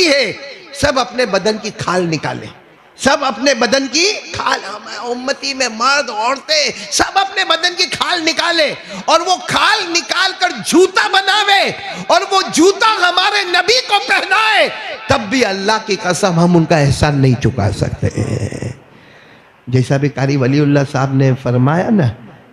S1: ہیں سب اپنے بدن کی کھال نکالیں، سب اپنے بدن کی کھال، امتی میں مرد عورتیں سب اپنے بدن کی کھال نکالے، اور وہ کھال نکال کر جوتا بناوے، اور وہ جوتا ہمارے نبی کو پہنائے، تب بھی اللہ کی قسم ہم ان کا احسان نہیں چکا سکتے۔ جیسا بھی قاری ولی اللہ صاحب نے فرمایا نا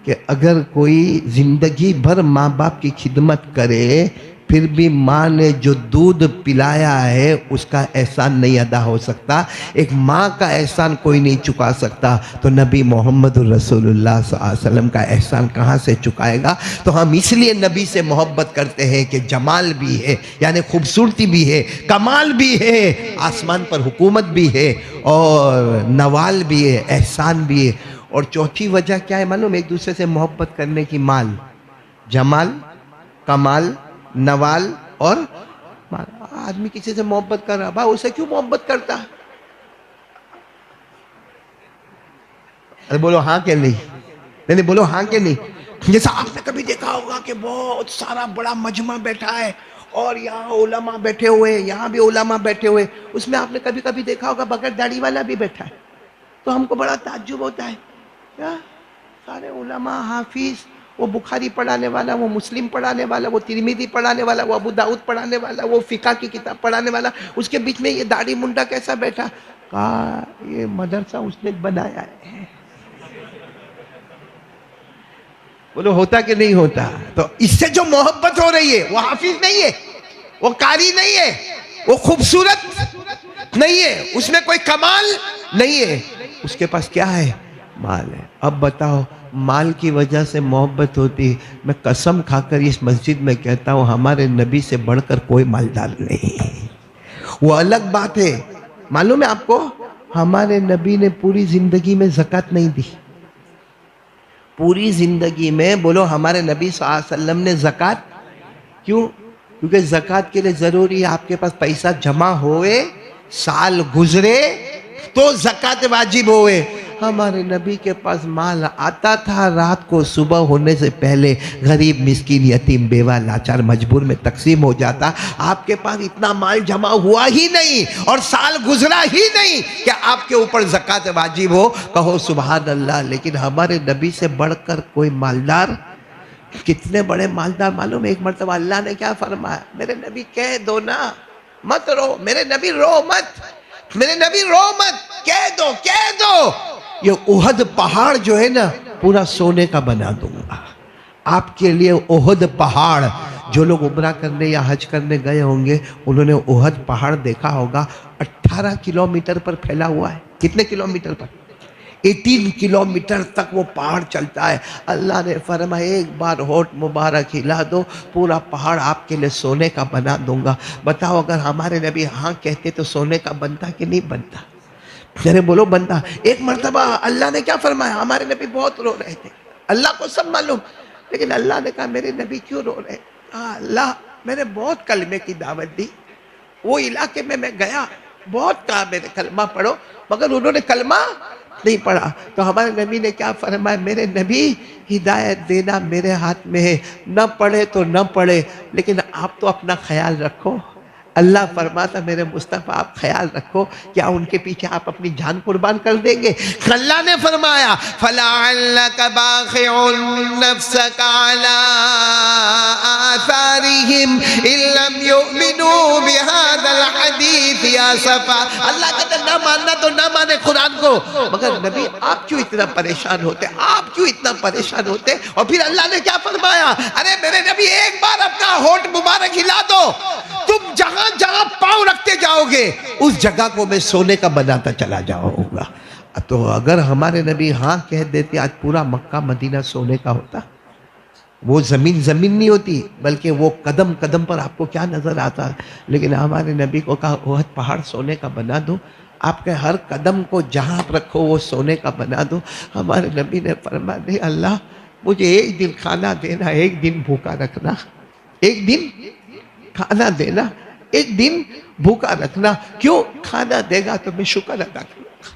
S1: کہ اگر کوئی زندگی بھر ماں باپ کی خدمت کرے پھر بھی ماں نے جو دودھ پلایا ہے اس کا احسان نہیں ادا ہو سکتا، ایک ماں کا احسان کوئی نہیں چکا سکتا، تو نبی محمد الرسول اللہ صلی اللہ علیہ وسلم کا احسان کہاں سے چکائے گا؟ تو ہم اس لیے نبی سے محبت کرتے ہیں کہ جمال بھی ہے، یعنی خوبصورتی بھی ہے، کمال بھی ہے، آسمان پر حکومت بھی ہے، اور نوال بھی ہے، احسان بھی ہے۔ اور چوتھی وجہ کیا ہے معلوم؟ ایک دوسرے سے محبت کرنے کی، مال، جمال، کمال، نوال اور مال۔ آدمی کسی سے محبت کر رہا، بھائی اسے کیوں محبت کرتا ہے؟ ارے بولو ہاں کہ نہیں، بولو ہاں کہ نہیں۔ جیسا آپ نے کبھی دیکھا ہوگا کہ بہت سارا بڑا مجمع بیٹھا ہے اور یہاں علماء بیٹھے ہوئے، یہاں بھی علماء بیٹھے ہوئے، اس میں آپ نے کبھی دیکھا ہوگا بغیر داڑھی والا بھی بیٹھا ہے، تو ہم کو بڑا تعجب ہوتا ہے، کیا سارے علماء حافظ وہ بخاری پڑھانے والا، وہ مسلم پڑھانے والا، وہ ترمذی پڑھانے والا، وہ ابو داؤد پڑھانے والا، وہ فقہ کی کتاب پڑھانے والا، اس کے بیچ میں یہ داڑھی منڈا کیسا بیٹھا؟ کہا یہ مدرسہ اس نے بنایا ہے۔ بولو ہوتا کہ نہیں ہوتا؟ تو اس سے جو محبت ہو رہی ہے وہ حافظ نہیں ہے، وہ قاری نہیں ہے، وہ خوبصورت نہیں ہے، اس میں کوئی کمال نہیں ہے، اس کے پاس کیا ہے؟ مال ہے۔ اب بتاؤ، مال کی وجہ سے محبت ہوتی؟ میں قسم کھا کر اس مسجد میں کہتا ہوں ہمارے نبی سے بڑھ کر کوئی مالدار نہیں۔ وہ الگ بات ہے، معلوم ہے آپ کو، ہمارے نبی نے پوری زندگی میں زکوٰۃ نہیں دی۔ پوری زندگی میں بولو ہمارے نبی صلی اللہ علیہ وسلم نے زکوٰۃ کیوں؟ کیونکہ زکوٰۃ کے لیے ضروری ہے آپ کے پاس پیسہ جمع ہوئے، سال گزرے تو زکوٰۃ واجب ہوئے۔ ہمارے نبی کے پاس مال آتا تھا، رات کو صبح ہونے سے پہلے غریب مسکین یتیم بیوہ لاچار مجبور میں تقسیم ہو جاتا۔ آپ کے پاس اتنا مال جمع ہوا ہی نہیں اور سال گزرا ہی نہیں کہ آپ کے اوپر زکوٰۃ واجب ہو، کہو سبحان اللہ۔ لیکن ہمارے نبی سے بڑھ کر کوئی مالدار، کتنے بڑے مالدار معلوم ہے؟ ایک مرتبہ اللہ نے کیا فرمایا؟ میرے نبی کہہ دو نا، مت رو، میرے نبی رو مت، میرے نبی رو مت، کہہ دو، کہہ دو یہ احد پہاڑ جو ہے نا پورا سونے کا بنا دوں گا آپ کے لیے۔ احد پہاڑ، جو لوگ عمرہ کرنے یا حج کرنے گئے ہوں گے انہوں نے احد پہاڑ دیکھا ہوگا، 18 کلومیٹر پر پھیلا ہوا ہے۔ کتنے کلومیٹر پر؟ 18 کلومیٹر تک وہ پہاڑ چلتا ہے۔ اللہ نے فرمایا ایک بار ہونٹ مبارک ہلا دو، پورا پہاڑ آپ کے لیے سونے کا بنا دوں گا۔ بتاؤ اگر ہمارے نبی ہاں کہتے تو سونے کا بنتا کہ نہیں بنتا؟ میرے بولو بنتا۔ ایک مرتبہ اللہ نے کیا فرمایا؟ ہمارے نبی بہت رو رہے تھے، اللہ کو سب معلوم، لیکن اللہ نے کہا میرے نبی کیوں رو رہے؟ اللہ میں نے بہت کلمے کی دعوت دی، وہ علاقے میں گیا، بہت کہا میرے کلمہ پڑھو، مگر انہوں نے کلمہ نہیں پڑھا۔ تو ہمارے نبی نے کیا فرمایا؟ میرے نبی ہدایت دینا میرے ہاتھ میں ہے، نہ پڑھے تو نہ پڑھے، لیکن آپ تو اپنا خیال رکھو۔ اللہ فرماتا میرے مصطفیٰ آپ خیال رکھو، کیا ان کے پیچھے آپ اپنی جان قربان کر دیں گے؟ اللہ نے فرمایا فَلَعَلَّكَ بَاخِعٌ نَفْسَكَ عَلَىٰ آثَارِهِمْ إِن لَّمْ يُؤْمِنُوا بِهَذَا الْحَدِيثِ آسَفًا۔ اللہ کہتا نہ ماننا تو نہ مانے قرآن کو، مگر نبی آپ کیوں اتنا پریشان ہوتے؟ آپ کیوں اتنا پریشان ہوتے؟ اور پھر اللہ نے کیا فرمایا؟ ارے میرے نبی ایک بار اپنا ہونٹ مبارک ہلا دو، تم جہاں جہاں پاؤں رکھتے جاؤ گے اس جگہ کو میں سونے کا بناتا چلا جاؤں گا۔ تو اگر ہمارے نبی ہاں کہہ دیتے آج پورا مکہ مدینہ سونے کا ہوتا، وہ زمین نہیں ہوتی بلکہ وہ قدم قدم پر آپ کو کیا نظر آتا۔ لیکن ہمارے نبی کو کہا احد پہاڑ سونے کا بنا دو، آپ کے ہر قدم کو جہاں آپ رکھو وہ سونے کا بنا دو۔ ہمارے نبی نے فرمایا نہیں اللہ مجھے ایک دن کھانا دینا، ایک دن بھوکا رکھنا، ایک دن کھانا دینا، ایک دن بھوکا رکھنا۔ کیوں؟ کھانا دے گا تو میں شکر ادا کروں گا،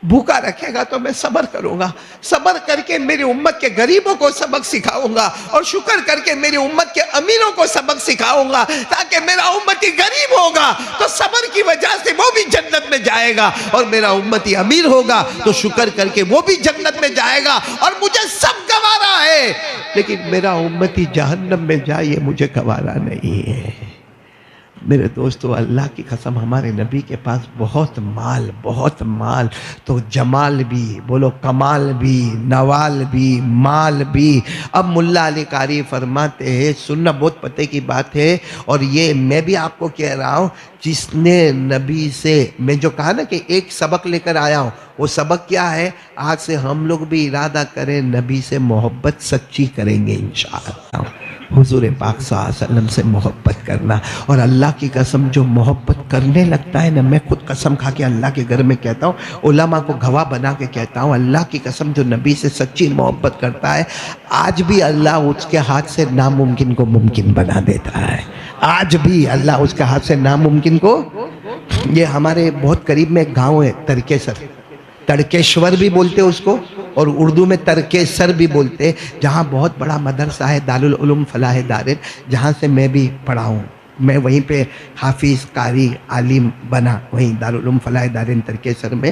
S1: بھوکا رکھے گا تو میں صبر کروں گا، صبر کر کے میری امت کے غریبوں کو سبق سکھاؤں گا، اور شکر کر کے میری امت کے امیروں کو سبق سکھاؤں گا، تاکہ میرا امتی غریب ہوگا تو صبر کی وجہ سے وہ بھی جنت میں جائے گا، اور میرا امتی امیر ہوگا تو شکر کر کے وہ بھی جنت میں جائے گا، اور مجھے سب گوارا ہے، لیکن میرا امتی جہنم میں جائے یہ مجھے گوارا نہیں ہے۔ میرے دوستو اللہ کی قسم ہمارے نبی کے پاس بہت مال، تو جمال بھی بولو، کمال بھی، نوال بھی، مال بھی۔ اب ملا علی قاری فرماتے ہیں، سننا بہت پتے کی بات ہے، اور یہ میں بھی آپ کو کہہ رہا ہوں، جس نے نبی سے میں جو کہا نا کہ ایک سبق لے کر آیا ہوں، وہ سبق کیا ہے؟ آج سے ہم لوگ بھی ارادہ کریں نبی سے محبت سچی کریں گے انشاءاللہ۔ حضور پاک صلی اللہ علیہ وسلم سے محبت کرنا، اور اللہ کی قسم جو محبت کرنے لگتا ہے نا، میں خود قسم کھا کے اللہ کے گھر میں کہتا ہوں، علماء کو گواہ بنا کے کہتا ہوں، اللہ کی قسم جو نبی سے سچی محبت کرتا ہے آج بھی اللہ اس کے ہاتھ سے ناممکن کو ممکن بنا دیتا ہے، آج بھی اللہ اس کے ہاتھ سے ناممکن کو۔ یہ ہمارے بہت قریب میں ایک گاؤں ہے ترکیسر، تڑکیشور بھی بولتے اس کو، اور اردو میں ترکیسر بھی بولتے، جہاں بہت بڑا مدرسہ ہے دارالعلوم فلاح دارین، جہاں سے میں بھی پڑھا ہوں۔ میں وہیں پہ حافظ قاری عالم بنا، وہیں دارالعلوم فلاح دارین ترکیسر میں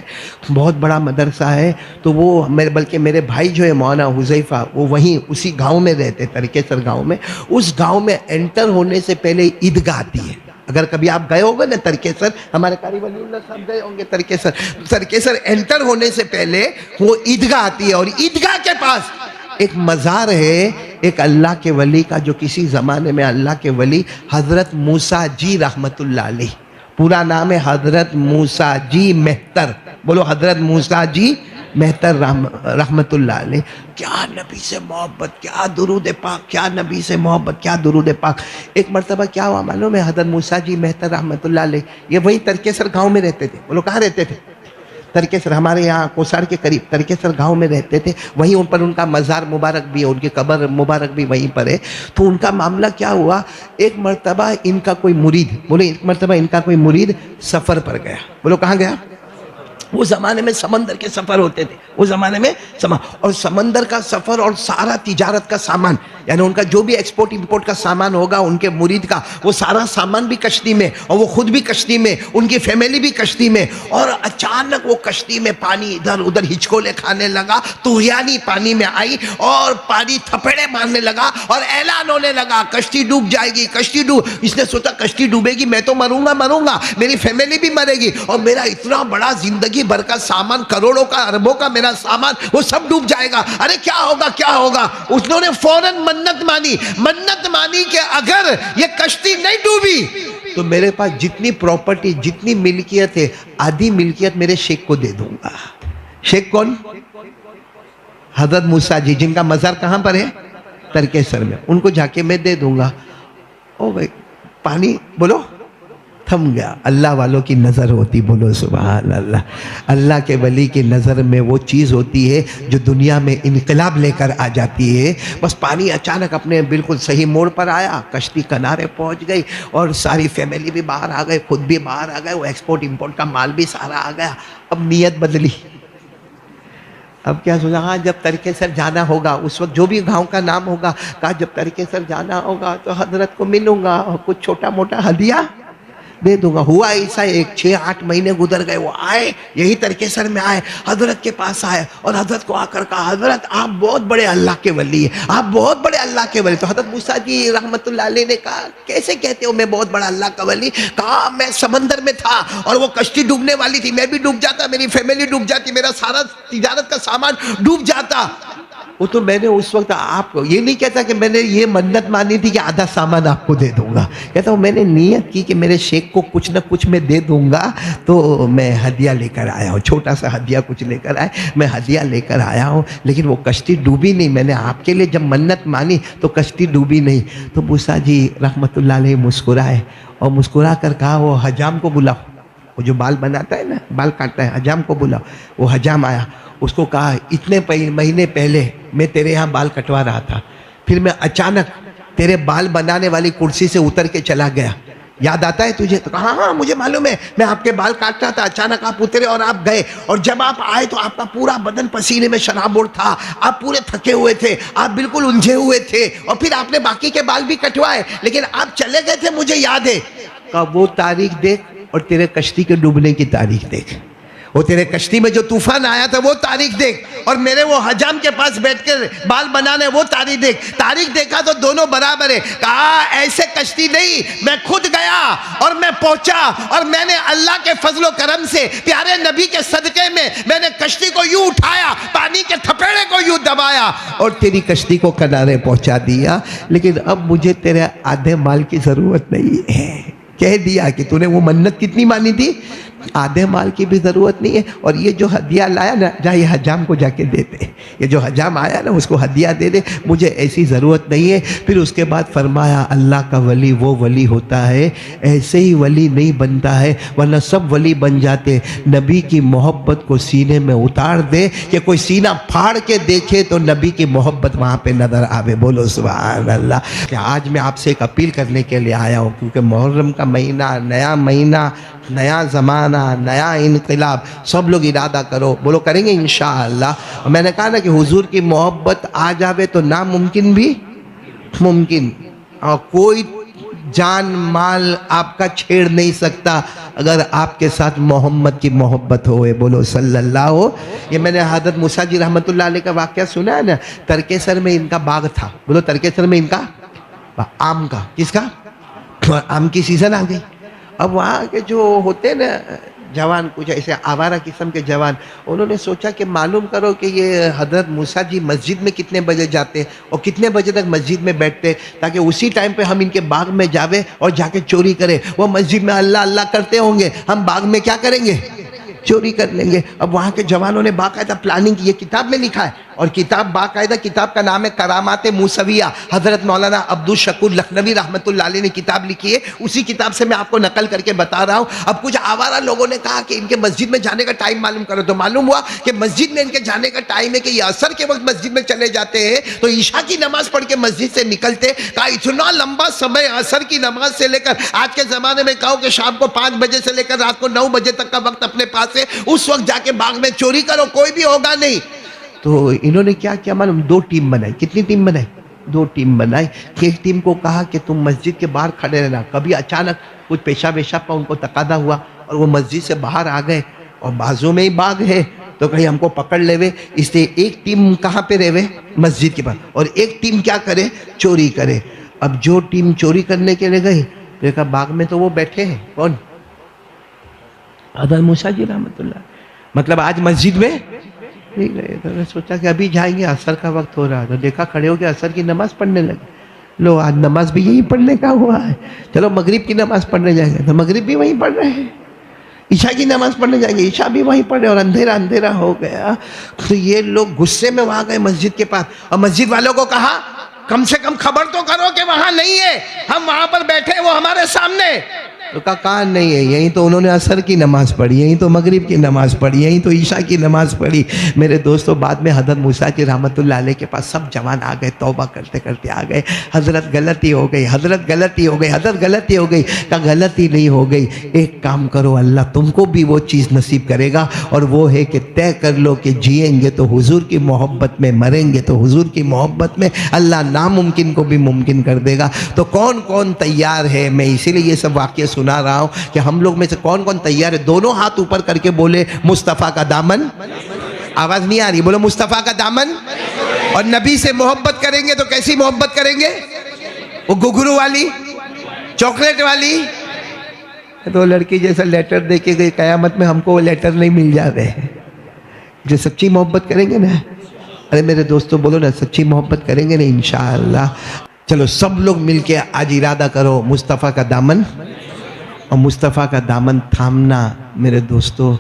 S1: بہت بڑا مدرسہ ہے. تو وہ بلکہ میرے بھائی جو ہے مولانا حذیفہ وہ وہیں اسی گاؤں میں رہتے، ترکیسر گاؤں میں. اس گاؤں میں انٹر ہونے سے پہلے عیدگاہ آتی ہے. اگر کبھی آپ گئے ہوگے نا ترکیسر، ہمارے قاری ولی اللہ صاحب گئے ہوں گے ترکیسر انٹر ہونے سے پہلے وہ عیدگاہ آتی ہے، اور عیدگاہ کے پاس ایک مزار ہے ایک اللہ کے ولی کا، جو کسی زمانے میں اللہ کے ولی حضرت موسیٰ جی رحمت اللہ علیہ، پورا نام ہے حضرت موسیٰ جی مہتر، بولو حضرت موسیٰ جی مہتر رحمت اللہ علیہ. کیا نبی سے محبت، کیا درود پاک، کیا نبی سے محبت، کیا درود پاک. ایک مرتبہ کیا ہوا معلوم ہے، حضرت موسیٰ جی مہتر رحمت اللہ علیہ یہ وہی ترکیسر گاؤں میں رہتے تھے. بولو کہاں رہتے تھے؟ ترکیسر، ہمارے یہاں کوساڑ کے قریب ترکیسر گاؤں میں رہتے تھے. وہیں ان پر ان کا مزار مبارک بھی ہے، ان کی قبر مبارک بھی وہیں پر ہے. تو ان کا معاملہ کیا ہوا، ایک مرتبہ ان کا کوئی مرید، بولے ایک مرتبہ ان کا کوئی مرید سفر پر گیا. بولو کہاں گیا؟ وہ زمانے میں سمندر کے سفر ہوتے تھے، وہ زمانے میں اور سمندر کا سفر اور سارا تجارت کا سامان، یعنی ان کا جو بھی ایکسپورٹ امپورٹ کا سامان ہوگا ان کے مرید کا، وہ سارا سامان بھی کشتی میں، اور وہ خود بھی کشتی میں، ان کی فیملی بھی کشتی میں. اور اچانک وہ کشتی میں پانی ادھر ادھر ہچکولے کھانے لگا، طغیانی پانی میں آئی اور پانی تھپڑے مارنے لگا اور اعلان ہونے لگا کشتی ڈوب جائے گی، کشتی ڈوب. اس نے سوچا کشتی ڈوبے گی میں تو مروں گا، میری فیملی بھی مرے گی، اور میرا اتنا بڑا زندگی بھر کا سامان، کروڑوں کا اربوں کا میرا سامان، وہ سب ڈوب جائے گا. ارے کیا ہوگا. انہوں نے فوراً منت مانی کہ اگر یہ کشتی نہیں ڈوبی تو میرے پاس جتنی پراپرٹی، جتنی ملکیت ہے، آدھی ملکیت میرے شیخ کو دے دوں گا. شیخ کون؟ حضرت موسیٰ جی، جن کا مزار کہاں پر ہے؟ ترکیسر میں. ان کو جا کے میں دے دوں گا. او بھائی پانی بولو تھم گیا. اللہ والوں کی نظر ہوتی، بولو سبحان اللہ. اللہ کے ولی کی نظر میں وہ چیز ہوتی ہے جو دنیا میں انقلاب لے کر آ جاتی ہے. بس پانی اچانک اپنے بالکل صحیح موڑ پر آیا، کشتی کنارے پہنچ گئی اور ساری فیملی بھی باہر آ گئے، خود بھی باہر آ گئے، وہ ایکسپورٹ امپورٹ کا مال بھی سارا آ گیا. اب نیت بدلی. اب کیا سوچا، ہاں جب ترکیسر جانا ہوگا، اس وقت جو بھی گاؤں کا نام ہوگا، کہا جب ترکیسر جانا ہوگا تو حضرت کو ملوں گا اور کچھ چھوٹا موٹا ہدیہ دے دوں گا. ہوا ایسا، 6-8 مہینے گزر گئے. وہ آئے، یہی ترکیسر میں آئے، حضرت کے پاس آئے اور حضرت کو آ کر کہا حضرت آپ بہت بڑے اللہ کے ولی ہیں، آپ بہت بڑے اللہ کے ولی. تو حضرت موسیٰ جی رحمت اللہ علیہ نے کہا کیسے کہتے ہو میں بہت بڑا اللہ کا ولی؟ کہا میں سمندر میں تھا اور وہ کشتی ڈوبنے والی تھی، میں بھی ڈوب جاتا، میری فیملی ڈوب جاتی، میرا سارا تجارت کا سامان ڈوب جاتا. وہ تو میں نے اس وقت آپ کو یہ نہیں کہتا کہ میں نے یہ منت مانی تھی کہ آدھا سامان آپ کو دے دوں گا. کہتا ہوں میں نے نیت کی کہ میرے شیخ کو کچھ نہ کچھ میں دے دوں گا، تو میں ہدیہ لے کر آیا ہوں، چھوٹا سا ہدیہ کچھ لے کر آئے، میں ہدیہ لے کر آیا ہوں. لیکن وہ کشتی ڈوبی نہیں. میں نے آپ کے لیے جب منت مانی تو کشتی ڈوبی نہیں. تو موسیٰ جی رحمت اللہ علیہ مسکرائے اور مسکرا کر کہا وہ حجام کو بلاؤ، وہ جو بال بناتا ہے نا، بال کاٹتا ہے، حجام کو بلاؤ. وہ حجام آیا. اس کو کہا اتنے مہینے پہلے میں تیرے یہاں بال کٹوا رہا تھا، پھر میں اچانک تیرے بال بنانے والی کرسی سے اتر کے چلا گیا، یاد آتا ہے تجھے؟ تو کہا ہاں مجھے معلوم ہے، میں آپ کے بال کاٹ رہا تھا، اچانک آپ اترے اور آپ گئے، اور جب آپ آئے تو آپ کا پورا بدن پسینے میں شرابور تھا، آپ پورے تھکے ہوئے تھے، آپ بالکل الجھے ہوئے تھے، اور پھر آپ نے باقی کے بال بھی کٹوائے، لیکن آپ چلے گئے تھے مجھے یاد ہے. کہا وہ تاریخ دیکھ اور تیرے کشتی کے ڈوبنے کی تاریخ دیکھ، وہ تیرے کشتی میں جو طوفان آیا تھا وہ تاریخ دیکھ، اور میرے وہ حجام کے پاس بیٹھ کر بال بنانے وہ تاریخ دیکھ. تاریخ دیکھا تو دونوں برابر ہے. کہا ایسے کشتی نہیں، میں خود گیا اور میں پہنچا اور میں نے اللہ کے فضل و کرم سے پیارے نبی کے صدقے میں نے کشتی کو یوں اٹھایا، پانی کے تھپیڑے کو یوں دبایا اور تیری کشتی کو کنارے پہنچا دیا. لیکن اب مجھے تیرے آدھے مال کی ضرورت نہیں ہے. کہہ دیا کہ تو نے وہ منت کتنی مانی تھی، آدھے مال کی بھی ضرورت نہیں ہے. اور یہ جو ہدیہ لایا نا، جا یہ حجام کو جا کے دیتے، یہ جو حجام آیا نا اس کو ہدیہ دے دے، مجھے ایسی ضرورت نہیں ہے. پھر اس کے بعد فرمایا اللہ کا ولی وہ ولی ہوتا ہے، ایسے ہی ولی نہیں بنتا ہے، ورنہ سب ولی بن جاتے. نبی کی محبت کو سینے میں اتار دے کہ کوئی سینہ پھاڑ کے دیکھے تو نبی کی محبت وہاں پہ نظر آوے. بولو سبحان اللہ. کہ آج میں آپ سے ایک اپیل کرنے کے لیے آیا ہوں، کیونکہ محرم کا مہینہ، نیا زمانہ، نیا انقلاب، سب لوگ ارادہ کرو. بولو کریں گے انشاءاللہ. میں نے کہا نا کہ حضور کی محبت آ جاوے تو ناممکن بھی ممکن. اور کوئی جان مال آپ کا چھیڑ نہیں سکتا اگر آپ کے ساتھ محمد کی محبت ہوئے. بولو صلی اللہ ہو. یہ میں نے حضرت موسیٰ جی رحمت اللہ علیہ کا واقعہ سنا ہے نا. ترکیسر میں ان کا باغ تھا. بولو ترکیسر میں ان کا آم کا. کس کا؟ آم کی سیزن آ گئی. اب وہاں کے جو ہوتے نا جوان, کچھ ایسے آوارہ قسم کے جوان, انہوں نے سوچا کہ معلوم کرو کہ یہ حضرت موسیٰ جی مسجد میں کتنے بجے جاتے اور کتنے بجے تک مسجد میں بیٹھتے, تاکہ اسی ٹائم پہ ہم ان کے باغ میں جاوے اور جا کے چوری کریں. وہ مسجد میں اللہ اللہ کرتے ہوں گے, ہم باغ میں کیا کریں گے؟ چوری کر لیں گے. اب وہاں کے جوانوں نے باقاعدہ پلاننگ کی. یہ کتاب میں لکھا ہے, اور کتاب باقاعدہ کتاب کا نام ہے کرامات موسویہ. حضرت مولانا عبدالشکور لکھنوی رحمۃ اللہ علیہ نے کتاب لکھی ہے. اسی کتاب سے میں آپ کو نقل کر کے بتا رہا ہوں. اب کچھ آوارہ لوگوں نے کہا کہ ان کے مسجد میں جانے کا ٹائم معلوم کرو, تو معلوم ہوا کہ مسجد میں ان کے جانے کا ٹائم ہے کہ یہ عصر کے وقت مسجد میں چلے جاتے ہیں, تو عشاء کی نماز پڑھ کے مسجد سے نکلتے. کہا اتنا لمبا سمے عصر کی نماز سے لے کر آج کے زمانے میں کہو کہ شام کو 5 بجے سے لے کر رات کو 9 بجے تک کا وقت اپنے پاس ہے, اس وقت جا کے باغ میں چوری کرو, کوئی بھی ہوگا نہیں. تو انہوں نے کیا کیا معلوم؟ 2 ٹیم بنائی. کتنی ٹیم بنائی؟ 2 ٹیم بنائی. ایک ٹیم کو کہا کہ تم مسجد کے باہر کھڑے رہنا. کبھی اچانک کچھ پیشاب کا ان کو تقاضا ہوا اور وہ مسجد سے باہر آ گئے اور بازو میں ہی باغ ہے, تو کہیں ہم کو پکڑ لے وے. اس لیے ایک ٹیم کہاں پہ رہے؟ مسجد کے پاس, اور ایک ٹیم کیا کرے؟ چوری کرے. اب جو ٹیم چوری کرنے کے لیے گئی, دیکھا باغ میں تو وہ بیٹھے ہیں. کون؟ حضرت موسیٰ جی رحمت اللہ. مطلب آج مسجد میں نہیں گئے. تو نے سوچا کہ ابھی جائیں گے, عصر کا وقت ہو رہا, تو دیکھا کھڑے ہو کے عصر کی نماز پڑھنے لگے. لو آج نماز بھی یہی پڑھنے کا ہوا ہے, چلو مغرب کی نماز پڑھنے جائیں گے, تو مغرب بھی وہیں پڑھ رہے ہیں. عشاء کی نماز پڑھنے جائیں گے, عشاء بھی وہیں پڑھ رہے, اور اندھیرا اندھیرا ہو گیا. تو یہ لوگ غصے میں وہاں گئے مسجد کے پاس, اور مسجد والوں کو کہا کم سے کم خبر تو کرو کہ وہاں نہیں ہے, ہم وہاں پر بیٹھے, وہ ہمارے سامنے. تو کہا نہیں ہے, یہیں تو انہوں نے عصر کی نماز پڑھی, یہیں تو مغرب کی نماز پڑھی, یہیں تو عشاء کی نماز پڑھی. میرے دوستو, بعد میں حضرت موسیٰ کی رحمت اللہ علیہ کے پاس سب جوان آ گئے, توبہ کرتے کرتے آ گئے. حضرت غلطی ہو گئی, حضرت غلطی ہو گئی, حضرت غلطی ہو گئی. کہا غلطی نہیں ہو گئی, ایک کام کرو, اللہ تم کو بھی وہ چیز نصیب کرے گا, اور وہ ہے کہ طے کر لو کہ جئیں گے تو حضور کی محبت میں, مریں گے تو حضور کی محبت میں. اللہ ناممکن کو بھی ممکن کر دے گا. تو کون کون تیار ہے؟ میں اسی لیے یہ سب واقعہ سنا رہا ہوں کہ ہم لوگ میں سے کون کون تیار ہے. دونوں ہاتھ اوپر کر کے بولے مصطفیٰ کا دامن. آواز نہیں آ رہی, بولو مصطفیٰ کا دامن. اور نبی سے محبت کریں گے تو کیسی محبت کریں گے؟ وہ گھگرو والی, چاکلیٹ والی. تو لڑکی جیسا لیٹر دے کے گئی, قیامت میں ہم کو وہ لیٹر نہیں مل جاتے. جو سچی محبت کریں گے نا, ارے میرے دوستو بولو نا, سچی محبت کریں گے نا انشاءاللہ. چلو سب لوگ مل کے آج ارادہ کرو مصطفیٰ کا دامن. اور مصطفیٰ کا دامن تھامنا میرے دوستو,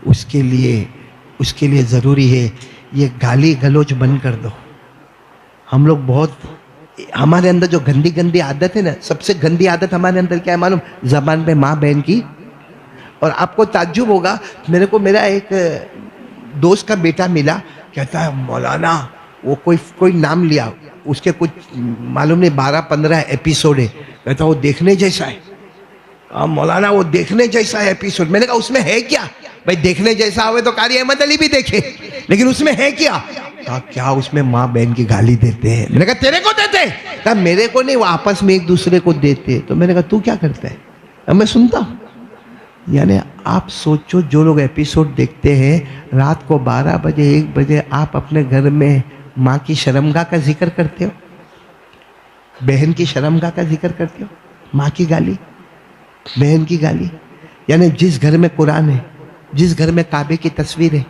S1: اس کے لیے ضروری ہے یہ گالی گلوچ بند کر دو. ہم لوگ بہت, ہمارے اندر جو گندی گندی عادت ہے نا, سب سے گندی عادت ہمارے اندر کیا ہے معلوم؟ زبان پہ ماں بہن کی. اور آپ کو تعجب ہوگا, میرا ایک دوست کا بیٹا ملا, کہتا ہے مولانا, وہ کوئی نام لیا, اس کے کچھ معلوم نہیں 12-15 ایپیسوڈ ہے, کہتا وہ دیکھنے جیسا ہے. مولانا وہ دیکھنے جیسا ہے ایپیسوڈ. میں نے کہا اس میں ہے کیا؟ بھائی دیکھنے جیسا ہوئے تو قاری احمد علی بھی دیکھے, لیکن اس میں ہے کیا؟ کہا کیا اس میں ماں بہن کی گالی دیتے ہیں. میں نے کہا تیرے کو دیتے؟ کہا میرے کو نہیں, وہ آپس میں ایک دوسرے کو دیتے. تو میں نے کہا تو کیا کرتا ہے؟ اب میں سنتا ہوں. یعنی آپ سوچو, جو لوگ ایپیسوڈ دیکھتے ہیں رات کو 12 بجے 1 بجے, آپ اپنے گھر میں ماں کی شرمگاہ کا ذکر کرتے ہو, بہن کی شرمگاہ کا ذکر کرتے ہو. ماں کی گالی, بہن کی گالی. یعنی جس گھر میں قرآن ہے, جس گھر میں کعبے کی تصویر ہے,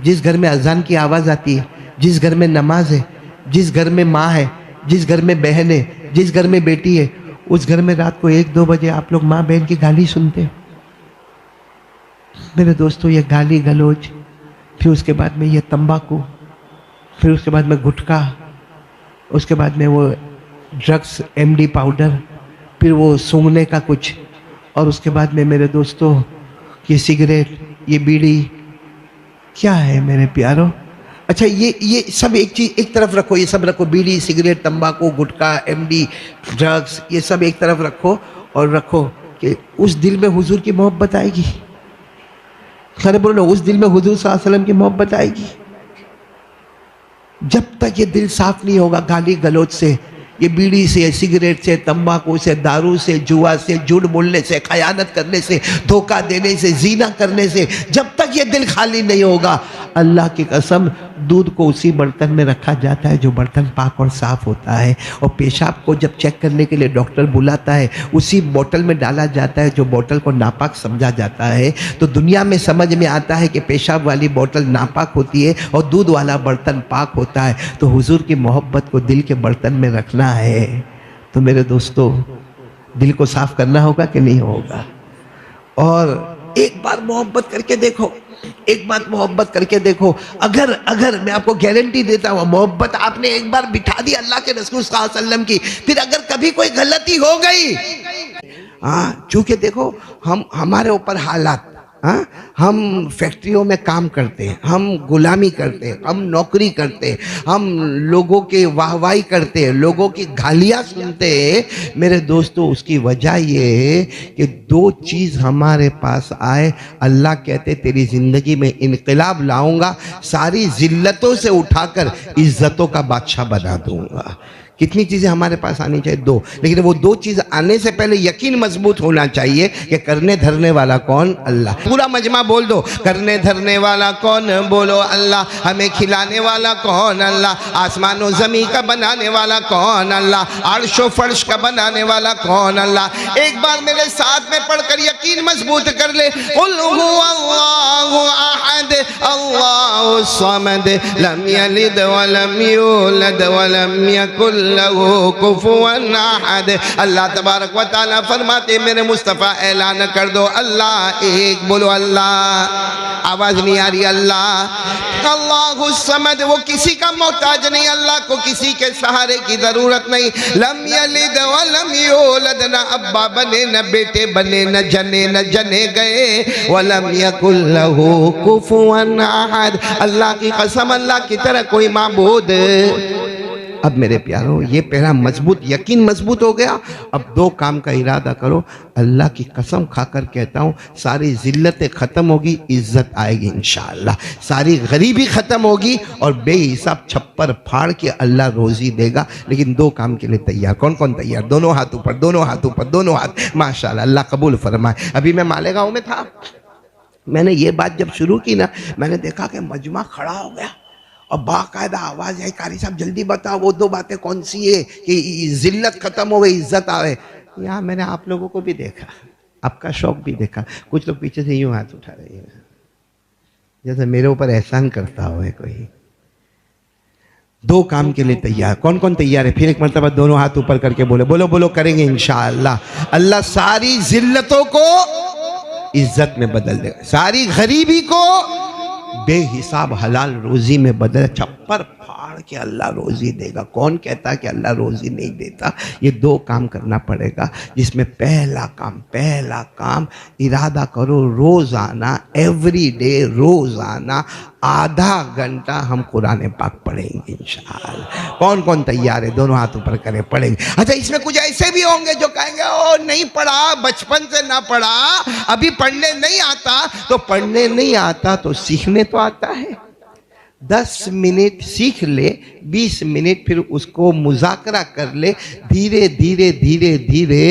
S1: جس گھر میں اذان کی آواز آتی ہے, جس گھر میں نماز ہے, جس گھر میں ماں ہے, جس گھر میں بہن ہے, جس گھر میں بیٹی ہے, اس گھر میں رات کو 1-2 بجے آپ لوگ ماں بہن کی گالی سنتے ہیں. میرے دوستو, یہ گالی گلوچ, پھر اس کے بعد میں یہ تمباکو, پھر اس کے بعد میں گٹکا, اس کے بعد میں وہ ڈرگس, MD پاؤڈر, پھر وہ سونگنے کا کچھ, اور اس کے بعد میں میرے دوستو یہ سگریٹ, یہ بیڑی, کیا ہے میرے پیارو؟ اچھا یہ سب ایک چیز ایک طرف رکھو, یہ سب رکھو, بیڑی, سگریٹ, تمباکو, گٹکا, MD, ڈرگس, یہ سب ایک طرف رکھو, اور رکھو کہ اس دل میں حضور کی محبت آئے گی. خیر بولو, اس دل میں حضور صلی اللہ علیہ وسلم کی محبت آئے گی. جب تک یہ دل صاف نہیں ہوگا گالی گلوچ سے, یہ بیڑی سے، سگریٹ سے، تمباکو سے، دارو سے، جوا سے، جھوٹ بولنے سے، خیانت کرنے سے، دھوکہ دینے سے، زنا کرنے سے، جب تک یہ دل خالی نہیں ہوگا، اللہ کی قسم دودھ کو اسی برتن میں رکھا جاتا ہے جو برتن پاک اور صاف ہوتا ہے، اور پیشاب کو جب چیک کرنے کے لیے ڈاکٹر بلاتا ہے اسی بوتل میں ڈالا جاتا ہے جو بوتل کو ناپاک سمجھا جاتا ہے۔ تو دنیا میں سمجھ میں آتا ہے کہ پیشاب والی بوتل ناپاک ہوتی ہے اور دودھ والا برتن پاک ہوتا ہے، تو حضور کی محبت کو دل کے برتن میں رکھنا ہے۔ تو میرے دوستو، دل کو صاف کرنا ہوگا کہ نہیں ہوگا؟ اور ایک بار محبت کر کے دیکھو، ایک بات محبت کر کے دیکھو، اگر میں آپ کو گارنٹی دیتا ہوں، محبت آپ نے ایک بار بٹھا دی اللہ کے رسول صلی اللہ علیہ وسلم کی، پھر اگر کبھی کوئی غلطی ہو گئی، چونکہ دیکھو ہمارے اوپر حالات، ہم فیکٹریوں میں کام کرتے ہیں، ہم غلامی کرتے ہیں، ہم نوکری کرتے ہیں، ہم لوگوں کے واہوائی کرتے ہیں، لوگوں کی گالیاں سنتے ہیں۔ میرے دوستو، اس کی وجہ یہ ہے کہ دو چیز ہمارے پاس آئے، اللہ کہتے تیری زندگی میں انقلاب لاؤں گا، ساری ذلتوں سے اٹھا کر عزتوں کا بادشاہ بنا دوں گا۔ کتنی چیزیں ہمارے پاس آنی چاہیے؟ دو، لیکن وہ دو چیز آنے سے پہلے یقین مضبوط ہونا چاہیے کہ کرنے دھرنے والا کون؟ اللہ۔ پورا مجمع بول دو، کرنے دھرنے والا کون؟ بولو اللہ۔ ہمیں کھلانے والا کون؟ اللہ۔ آسمان و زمین کا بنانے والا کون؟ اللہ۔ عرش و فرش کا بنانے والا کون؟ اللہ۔ ایک بار میرے ساتھ میں پڑھ کر یقین مضبوط کر لے، قل هو اللہ احد اللہ الصمد لم یلد ولم یولد ولم یکن لہو کفوا احد۔ اللہ تبارک و تعالیٰ فرماتے، میرے مصطفیٰ اعلان کر دو، اللہ ایک، بولو اللہ۔ آواز نہیں آ رہی؟ اللہ۔ اللہ الصمد، وہ کسی کا محتاج نہیں، اللہ کو کسی کے سہارے کی ضرورت نہیں۔ لم یلد ولم یولد، نہ ابا بنے نہ بیٹے بنے نہ جنے گئے، ولم یکن لہو کفوا احد۔ اللہ کی قسم، اللہ کی طرح کوئی معبود۔ اب میرے پیارو، یہ پہلا مضبوط یقین مضبوط ہو گیا۔ اب دو کام کا ارادہ کرو، اللہ کی قسم کھا کر کہتا ہوں، ساری ذلتیں ختم ہوگی، عزت آئے گی انشاءاللہ، ساری غریبی ختم ہوگی، اور بے حساب چھپر پھاڑ کے اللہ روزی دے گا۔ لیکن دو کام کے لیے تیار؟ کون کون تیار؟ دونوں ہاتھ اوپر، دونوں ہاتھ اوپر، دونوں ہاتھ، ماشاءاللہ، اللہ قبول فرمائے۔ ابھی میں مالیگاؤں میں تھا، میں نے یہ بات جب شروع کی نا، میں نے دیکھا کہ مجمع کھڑا ہو گیا، اور باقاعدہ آواز ہے، قاری صاحب جلدی بتاؤ وہ دو باتیں کون سی ہے کہ ذلت ختم ہو گئی، عزت آئے۔ یہاں میں نے آپ لوگوں کو بھی دیکھا، آپ کا شوق بھی دیکھا، کچھ لوگ پیچھے سے یوں ہاتھ اٹھا رہے ہیں جیسے میرے اوپر احسان کرتا ہو ہے کوئی۔ دو کام کے لیے تیار؟ کون کون تیار ہے؟ پھر ایک مرتبہ دونوں ہاتھ اوپر کر کے بولو بولو، کریں گے انشاءاللہ۔ اللہ ساری ذلتوں کو عزت میں بدل دے گا، ساری غریبی کو بے حساب حلال روزی میں بدل، چھپر پھاڑ کے اللہ روزی دے گا۔ کون کہتا کہ اللہ روزی نہیں دیتا؟ یہ دو کام کرنا پڑے گا، جس میں پہلا کام ارادہ کرو، روزانہ ایوری ڈے، روزانہ آدھا گھنٹہ ہم قرآن پاک پڑھیں گے انشاءاللہ۔ کون کون تیار ہے؟ دونوں ہاتھ اوپر کریں، پڑھیں گے۔ اچھا، اس میں کچھ ایسے بھی ہوں گے جو کہیں گے او نہیں پڑھا، بچپن سے نہ پڑھا، ابھی پڑھنے نہیں آتا۔ تو پڑھنے نہیں آتا تو سیکھنے تو آتا ہے۔ 10 منٹ سیکھ لے، 20 منٹ پھر اس کو مذاکرہ کر لے، دھیرے دھیرے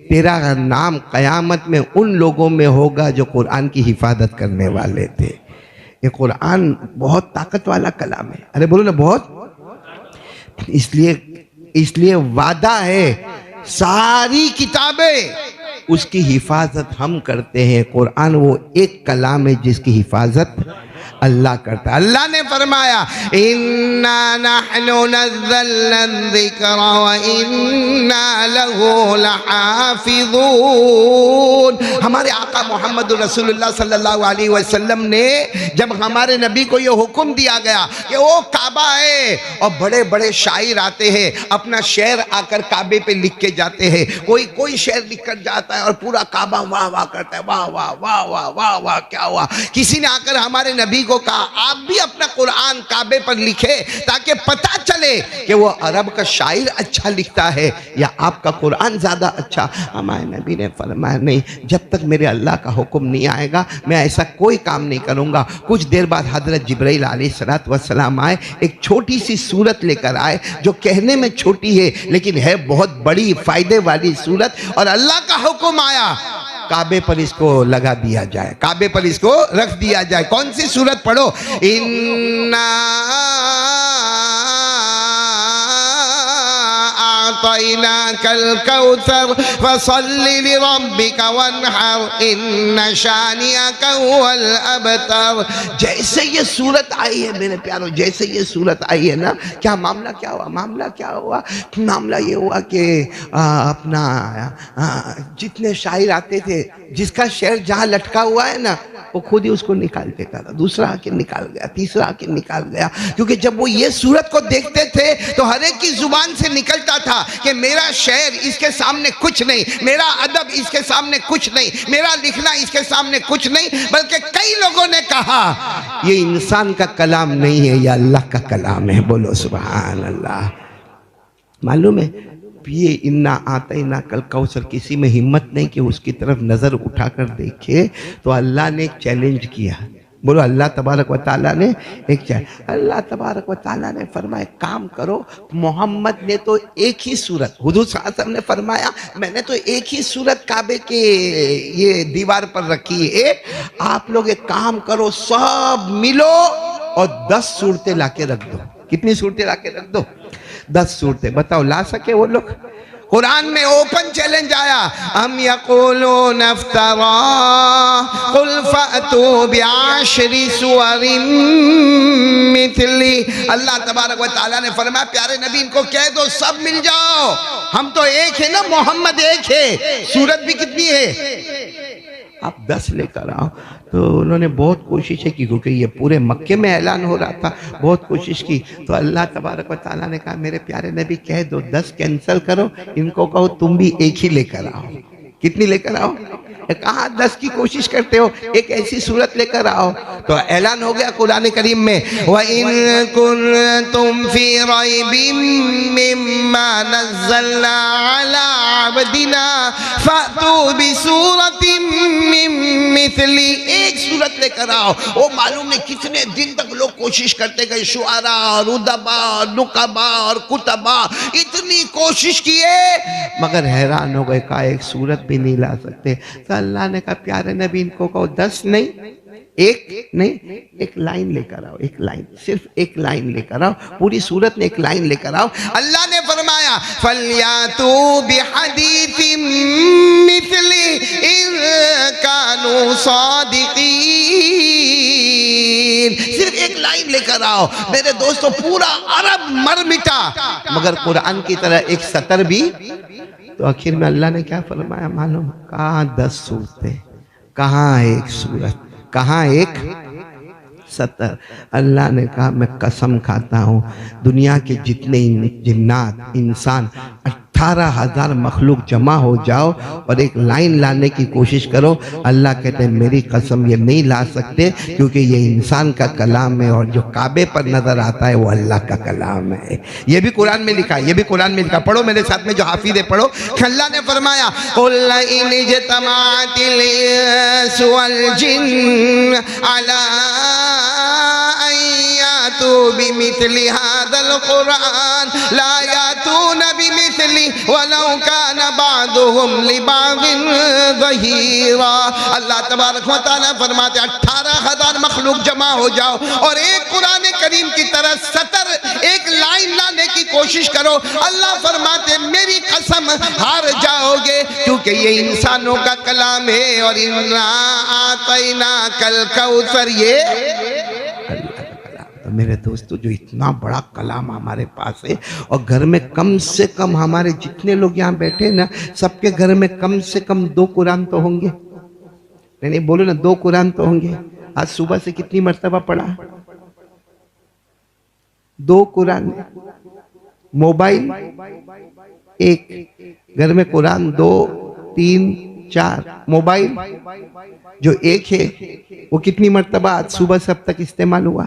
S1: تیرا نام قیامت میں ان لوگوں میں ہوگا جو قرآن کی حفاظت کرنے والے تھے۔ یہ قرآن بہت طاقت والا کلام ہے، ارے بولو نا، بہت۔ اس لیے وعدہ ہے، ساری کتابیں اس کی حفاظت ہم کرتے ہیں، قرآن وہ ایک کلام ہے جس کی حفاظت اللہ کرتا ہے۔ اللہ نے فرمایا اِنَّا نَحْنُ نَزَّلْنَا الذِّكْرَ وَإِنَّا لَهُ لَحَافِظُونَ۔ ہمارے آقا محمد رسول اللہ صلی اللہ علیہ وسلم نے جب ہمارے نبی کو یہ حکم دیا گیا کہ وہ کعبہ ہے، اور بڑے بڑے شاعر آتے ہیں، اپنا شعر آ کر کعبے پہ لکھ کے جاتے ہیں، کوئی شعر لکھ کر جاتا ہے اور پورا کعبہ واہ واہ کرتا ہے، واہ واہ واہ واہ واہ واہ کیا ہوا۔ کسی نے آ کر ہمارے نبی کو کہا آپ بھی اپنا قرآن کعبے پر لکھے تاکہ پتہ چلے کہ وہ عرب کا شاعر اچھا لکھتا ہے یا آپ کا قرآن زیادہ اچھا. ہمارے نبی نے فرمایا نہیں، جب تک میرے اللہ کا حکم نہیں آئے گا میں ایسا کوئی کام نہیں کروں گا. کچھ دیر بعد حضرت جبرائیل علیہ السلام آئے، ایک چھوٹی سی سورت لے کر آئے جو کہنے میں چھوٹی ہے لیکن ہے بہت بڑی فائدے والی سورت، اور اللہ کا حکم آیا کعبے پر اس کو لگا دیا جائے، کعبے پر اس کو رکھ دیا جائے. کون سی سورت پڑھو؟ اِنَّا أعطيناك الكوثر فصل لربك وانحر إن شانئك هو الأبتر. جیسے یہ صورت آئی ہے میرے پیارو، جیسے یہ صورت آئی ہے نا، کیا معاملہ کیا ہوا؟ معاملہ کیا ہوا؟ معاملہ یہ ہوا کہ اپنا جتنے شاعر آتے تھے، جس کا شعر جہاں لٹکا ہوا ہے نا وہ خود ہی اس کو نکال دیتا تھا. دوسرا آ کے نکال گیا، تیسرا آ کے نکال گیا، کیونکہ جب وہ یہ صورت کو دیکھتے تھے تو ہر ایک کی زبان سے نکلتا تھا کہ میرا شعر اس کے سامنے کچھ نہیں، میرا ادب اس کے سامنے کچھ نہیں، میرا لکھنا اس کے سامنے کچھ نہیں. بلکہ کئی لوگوں نے کہا یہ انسان کا کلام نہیں ہے، یہ اللہ کا کلام ہے. بولو سبحان اللہ. معلوم ہے یہ اِنَّا أَعْطَيْنَاكَ الْكَوْثَر کسی میں ہمت نہیں کہ اس کی طرف نظر اٹھا کر دیکھے، تو اللہ نے ایک چیلنج کیا. بولو اللہ تبارک و تعالیٰ نے ایک چیلنج. اللہ تبارک و تعالیٰ نے فرمایا کام کرو، محمد نے تو ایک ہی صورت، حضور صلی اللہ علیہ وسلم نے فرمایا میں نے تو ایک ہی صورت کعبے کے یہ دیوار پر رکھی ہے، آپ لوگ ایک کام کرو، سب ملو اور 10 صورتیں لا کے رکھ دو. کتنی صورتیں لا کے رکھ دو؟ 10 صورتیں. بتاؤ لا سکے وہ لوگ؟ قرآن میں اوپن چیلنج آیا، ام یقولون افترا قل فأتوا بعشر سور مثلی. اللہ تبارک و تعالیٰ نے فرمایا پیارے نبی ان کو کہہ دو سب مل جاؤ، ہم تو ایک ہے نا، محمد ایک ہے، سورت بھی کتنی ہے؟ آپ 10 لے کر آؤ. تو انہوں نے بہت کوششیں کی، کیونکہ یہ پورے مکے میں اعلان ہو رہا تھا، بہت کوشش کی. تو اللہ تبارک و تعالیٰ نے کہا میرے پیارے نبی کہہ دو 10 کینسل کرو، ان کو کہو تم بھی ایک ہی لے کر آؤ. کتنی لے کر آؤ؟ کہاں 10 کی کوشش کرتے ہو، ایک ایسی صورت لے کر آؤ. تو اعلان ہو گیا قرآن کریم میں وَإِن كُنتُمْ فِي رَيْبٍ مِّمَّا نَزَّلْنَا عَلَىٰ عَبْدِنَا فَأْتُوا بِسُورَةٍ مِّن مِّثْلِهِ. ایک صورت لے کر آؤ. وہ معلوم نہیں کتنے دن تک لوگ کوشش کرتے گئے، شعراء، ادباء، نقباء اور کتباء اتنی کوشش کیے مگر حیران ہو گئے، کہا ایک صورت بھی نہیں لا سکتے. تو اللہ نے کہا پیارے نبی ان کو کہو 10 نہیں، ایک نہیں، ایک لائن لے کر آؤ، ایک لائن، صرف ایک لائن لے کر آؤ، پوری صورت میں ایک لائن لے کر آؤ. اللہ نے فرمایا فَلْيَأْتُوا بِحَدِيثٍ مِّثْلِهِ إِن كَانُوا صَادِقِينَ. صرف ایک لائن لے کر آؤ. میرے دوستو پورا عرب مر مٹا مگر قرآن کی طرح ایک سطر بھی. تو آخر میں اللہ نے کیا فرمایا معلوم؟ کہاں 10 صورتیں، کہاں ایک صورت، کہاں ایک سطر. اللہ نے کہا میں قسم کھاتا ہوں دنیا کے جتنے جنات انسان 18,000 مخلوق جمع ہو جاؤ اور ایک لائن لانے کی کوشش کرو، اللہ کہتے ہیں میری قسم یہ نہیں لا سکتے، کیونکہ یہ انسان کا کلام ہے اور جو کعبے پر نظر آتا ہے وہ اللہ کا کلام ہے. یہ بھی قرآن میں لکھا ہے، یہ بھی قرآن میں لکھا. پڑھو میرے ساتھ میں جو حافظ ہے پڑھو. اللہ نے فرمایا قُلْ إِنِ اجْتَمَعَتِ الْإِنسُ وَالْجِنُّ عَلَىٰ أَن يَأْتُوا بِمِثْلِ هَٰذَا الْقُرْآنِ لَا يَأْتُونَ بِمِثْلِهِ وَلَوْ كَانَ بَعْضُهُمْ لِبَعْضٍ ظَهِيرًا. اللہ تبارک و تعالیٰ فرماتے 18,000 مخلوق جمع ہو جاؤ اور ایک قرآن کریم کی طرح سطر ایک لائن لانے کی کوشش کرو. اللہ فرماتے میری قسم ہار جاؤ گے، کیونکہ یہ انسانوں کا کلام ہے. اور اِنَّا أَعْطَيْنَاكَ الْكَوْثَرَ یہ میرے دوستو جو اتنا بڑا کلام ہمارے پاس ہے، اور گھر میں کم سے کم ہمارے جتنے لوگ یہاں بیٹھے نا سب کے گھر میں کم سے کم 2 قرآن تو ہوں گے. نہیں بولو نا 2 قرآن تو ہوں گے. آج صبح سے کتنی مرتبہ پڑھا؟ 2 قرآن. موبائل ایک، گھر میں قرآن 2 3 4. موبائل جو ایک ہے وہ کتنی مرتبہ آج صبح سے اب تک استعمال ہوا؟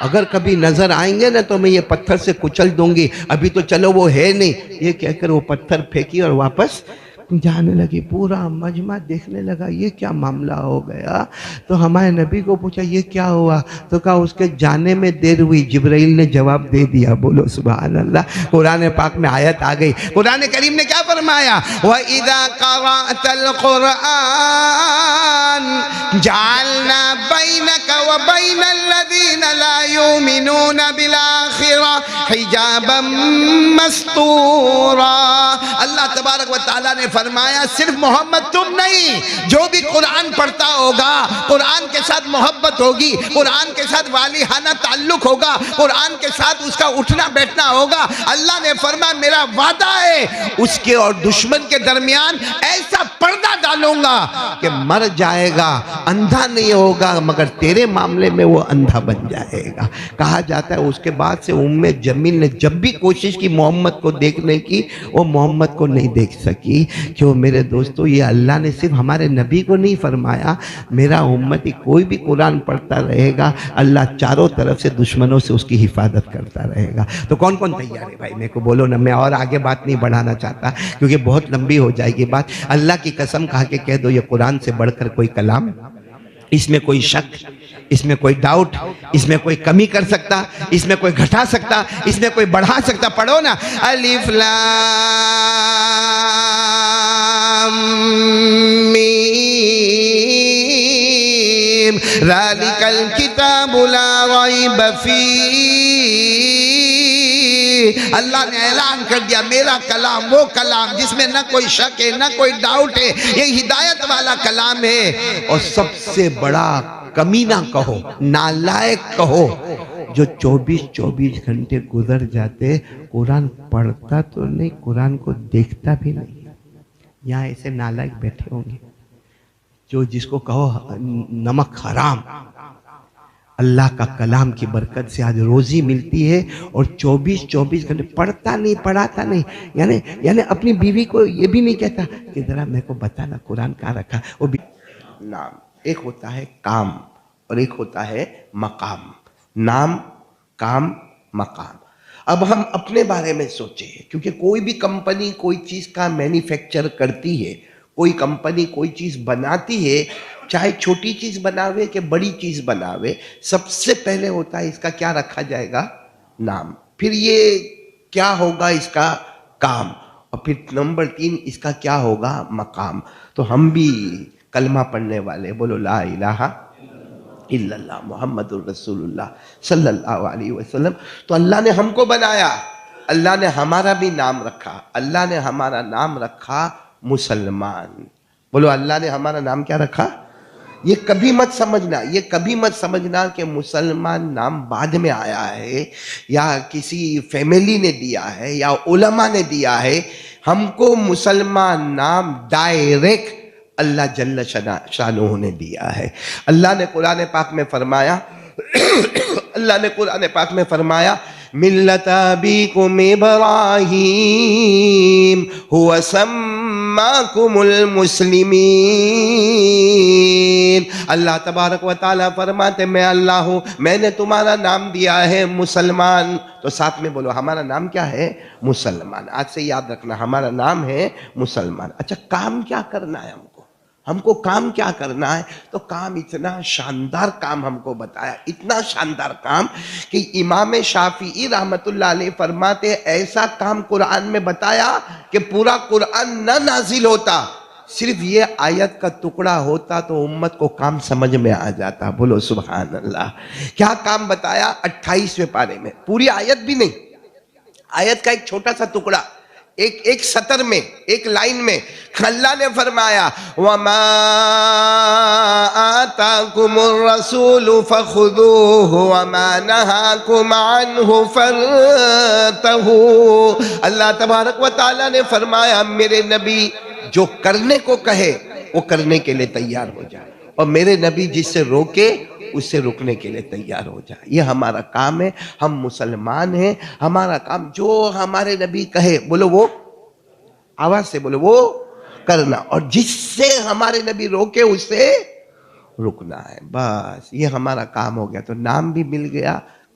S1: اگر کبھی نظر آئیں گے نا تو میں یہ پتھر سے کچل دوں گی، ابھی تو چلو وہ ہے نہیں، یہ کہہ کر وہ پتھر پھینکی اور واپس جانے لگی۔ پورا مجمع دیکھنے لگا یہ کیا معاملہ ہو گیا، تو ہمارے نبی کو پوچھا یہ کیا ہوا، تو کہا اس کے جانے میں دیر ہوئی، جبرائیل نے جواب دے دیا۔ بولو سبحان اللہ۔ قرآن پاک میں آیت آ گئی، قرآن کریم نے کیا فرمایا، وَإِذَا قَرَأْتَ الْقُرْآنَ جَعَلْنَا بَيْنَكَ وَبَيْنَ الَّذِينَ لَا يُؤْمِنُونَ بِالْآخِرَةِ حِجَابًا مَسْتُورًا۔ اللہ تبارک و تعالیٰ نے فرمایا صرف محمد تم نہیں، جو بھی قرآن پڑھتا ہوگا، قرآن کے ساتھ محبت ہوگی، قرآن کے ساتھ والہانہ تعلق ہوگا، قرآن کے ساتھ اس کا اٹھنا بیٹھنا ہوگا، اللہ نے فرمایا میرا وعدہ ہے اس کے اور دشمن کے درمیان ایسا پردہ ڈالوں گا کہ مر جائے گا، اندھا نہیں ہوگا، مگر تیرے معاملے میں وہ اندھا بن جائے گا۔ کہا جاتا ہے اس کے بعد سے جمیل نے جب بھی کوشش کی محمد کو دیکھنے کی، وہ محمد کو نہیں دیکھ سکی۔ کیوں میرے دوستو، یہ اللہ نے صرف ہمارے نبی کو نہیں فرمایا، میرا امتی کوئی بھی قرآن پڑھتا رہے گا، اللہ چاروں طرف سے دشمنوں سے اس کی حفاظت کرتا رہے گا۔ تو کون کون تیار ہے بھائی، میرے کو بولو نا، میں اور آگے بات نہیں بڑھانا چاہتا کیونکہ بہت لمبی ہو جائے گی بات۔ اللہ کی قسم کھا کے کہہ دو یہ قرآن سے بڑھ کر کوئی کلام، اس میں کوئی شک، اس میں کوئی ڈاؤٹ، اس میں کوئی کمی کر سکتا، اس میں کوئی گھٹا سکتا، اس میں کوئی بڑھا سکتا؟ پڑھو نا، الف لام میم ذالک الکتاب لا ریب فیہ۔ اللہ نے اعلان کر دیا میرا کلام وہ کلام جس میں نہ کوئی شک ہے نہ کوئی ڈاؤٹ ہے، یہ ہدایت والا کلام ہے۔ اور سب سے بڑا کمینہ کہو، نالائق کہو، جو 24 گھنٹے گزر جاتے قرآن پڑھتا تو نہیں، قرآن کو دیکھتا بھی نہیں۔ یہاں ایسے نالائق بیٹھے ہوں گے جو جس کو کہو نمک حرام، اللہ کا کلام کی برکت سے آج روزی ملتی ہے، اور 24 گھنٹے پڑھتا نہیں، پڑھاتا نہیں، یعنی اپنی بیوی کو یہ بھی نہیں کہتا کہ ذرا میرے کو بتانا قرآن کہاں رکھا۔ وہ بھی نام، ایک ہوتا ہے کام اور ایک ہوتا ہے مقام۔ نام، کام، مقام۔ اب ہم اپنے بارے میں سوچیں، کیونکہ کوئی بھی کمپنی کوئی چیز کا مینوفیکچر کرتی ہے، کوئی کمپنی کوئی چیز بناتی ہے، چاہے چھوٹی چیز بناوے کہ بڑی چیز بناوے، سب سے پہلے ہوتا ہے اس کا کیا رکھا جائے گا؟ نام۔ پھر یہ کیا ہوگا؟ اس کا کام۔ اور پھر نمبر 3 اس کا کیا ہوگا؟ مقام۔ تو ہم بھی کلمہ پڑھنے والے، بولو لا الہ الا اللہ محمد الرسول اللہ صلی اللہ علیہ وسلم، تو اللہ نے ہم کو بنایا، اللہ نے ہمارا بھی نام رکھا، اللہ نے ہمارا نام رکھا مسلمان۔ بولو اللہ نے ہمارا نام کیا رکھا؟ یہ کبھی مت سمجھنا، یہ کبھی مت سمجھنا کہ مسلمان نام بعد میں آیا ہے یا کسی فیملی نے دیا ہے یا علماء نے دیا ہے۔ ہم کو مسلمان نام ڈائریکٹ اللہ جل شانہ نے دیا ہے۔ اللہ نے قرآن پاک میں فرمایا اللہ نے قرآن پاک میں فرمایا ملت ابیکم ابراہیم هو سماکم المسلمین۔ اللہ تبارک و تعالیٰ فرماتے میں اللہ ہوں، میں نے تمہارا نام دیا ہے مسلمان۔ تو ساتھ میں بولو ہمارا نام کیا ہے؟ مسلمان۔ آج سے یاد رکھنا ہمارا نام ہے مسلمان۔ اچھا کام کیا کرنا ہے ہم کو کام کیا کرنا ہے؟ تو کام اتنا شاندار کام ہم کو بتایا، اتنا شاندار کام کہ امام شافعی رحمت اللہ علیہ فرماتے ایسا کام قرآن میں بتایا کہ پورا قرآن نہ نازل ہوتا، صرف یہ آیت کا ٹکڑا ہوتا تو امت کو کام سمجھ میں آ جاتا۔ بولو سبحان اللہ۔ کیا کام بتایا؟ 28ویں پارے میں، پوری آیت بھی نہیں، آیت کا ایک چھوٹا سا ٹکڑا، ایک سطر میں، ایک لائن میں اللہ نے فرمایا وَمَا آتَاكُمُ الرَّسُولُ فَخُذُوهُ وَمَا نَهَاكُمْ عَنْهُ فَانْتَهُوا۔ اللہ تبارک و تعالیٰ نے فرمایا میرے نبی جو کرنے کو کہے وہ کرنے کے لیے تیار ہو جائے، اور میرے نبی جس سے روکے اس سے رکنے کے لیے تیار ہو جائے۔ یہ ہمارا کام ہے، ہم مسلمان ہیں، ہمارا کام جو ہمارے نبی کہے، بولو وہ، آواز سے بولو وہ کرنا، اور جس سے ہمارے نبی روکے اس سے رکنا ہے، بس یہ ہمارا کام ہو گیا۔ تو نام بھی مل گیا،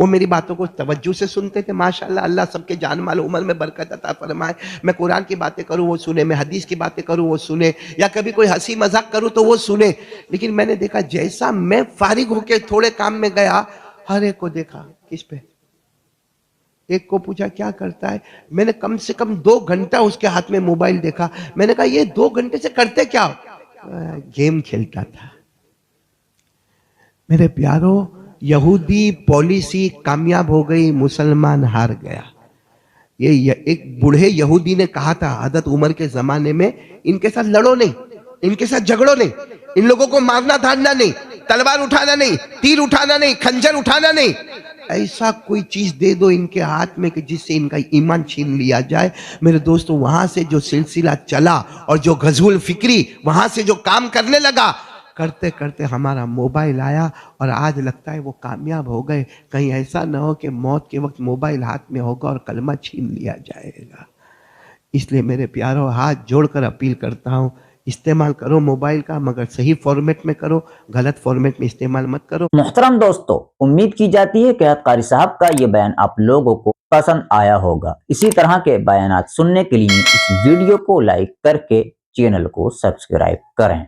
S3: وہ میری باتوں کو توجہ سے سنتے تھے ماشاءاللہ. اللہ سب کے جان مال عمر میں برکت عطا فرمائے. میں قرآن کی باتیں کروں وہ سنے, میں حدیث کی باتیں کروں وہ سنے, یا کبھی کوئی ہنسی مذاق کروں تو وہ سنے. لیکن میں نے دیکھا جیسا میں فارغ ہو کے تھوڑے کام میں گیا, ہر ایک کو دیکھا کس پہ, ایک کو پوچھا کیا کرتا ہے. میں نے کم سے کم 2 گھنٹہ اس کے ہاتھ میں موبائل دیکھا. میں نے کہا یہ 2 گھنٹے سے کرتے کیا؟ گیم کھیلتا تھا. میرے پیارو, یہودی پالیسی کامیاب ہو گئی, مسلمان ہار گیا. یہ ایک بوڑھے یہودی نے کہا تھا حضرت عمر کے زمانے میں, ان کے ساتھ لڑو نہیں, ان کے ساتھ جھگڑو نہیں, ان لوگوں کو مارنا دھارنا نہیں, تلوار اٹھانا نہیں, تیر اٹھانا نہیں, خنجر اٹھانا نہیں, ایسا کوئی چیز دے دو ان کے ہاتھ میں کہ جس سے ان کا ایمان چھین لیا جائے. میرے دوستو, وہاں سے جو سلسلہ چلا اور جو غزو الفکری وہاں سے جو کام کرنے لگا, کرتے کرتے ہمارا موبائل آیا اور آج لگتا ہے وہ کامیاب ہو گئے. کہیں ایسا نہ ہو کہ موت کے وقت موبائل ہاتھ میں ہوگا اور کلمہ چھین لیا جائے گا. اس لیے میرے پیارو, ہاتھ جوڑ کر اپیل کرتا ہوں, استعمال کرو موبائل کا, مگر صحیح فارمیٹ میں کرو, غلط فارمیٹ میں استعمال مت کرو.
S2: محترم دوستو, امید کی جاتی ہے کہ حضرت قاری صاحب کا یہ بیان آپ لوگوں کو پسند آیا ہوگا. اسی طرح کے بیانات سننے کے لیے اس ویڈیو کو لائک کر کے چینل کو سبسکرائب کریں.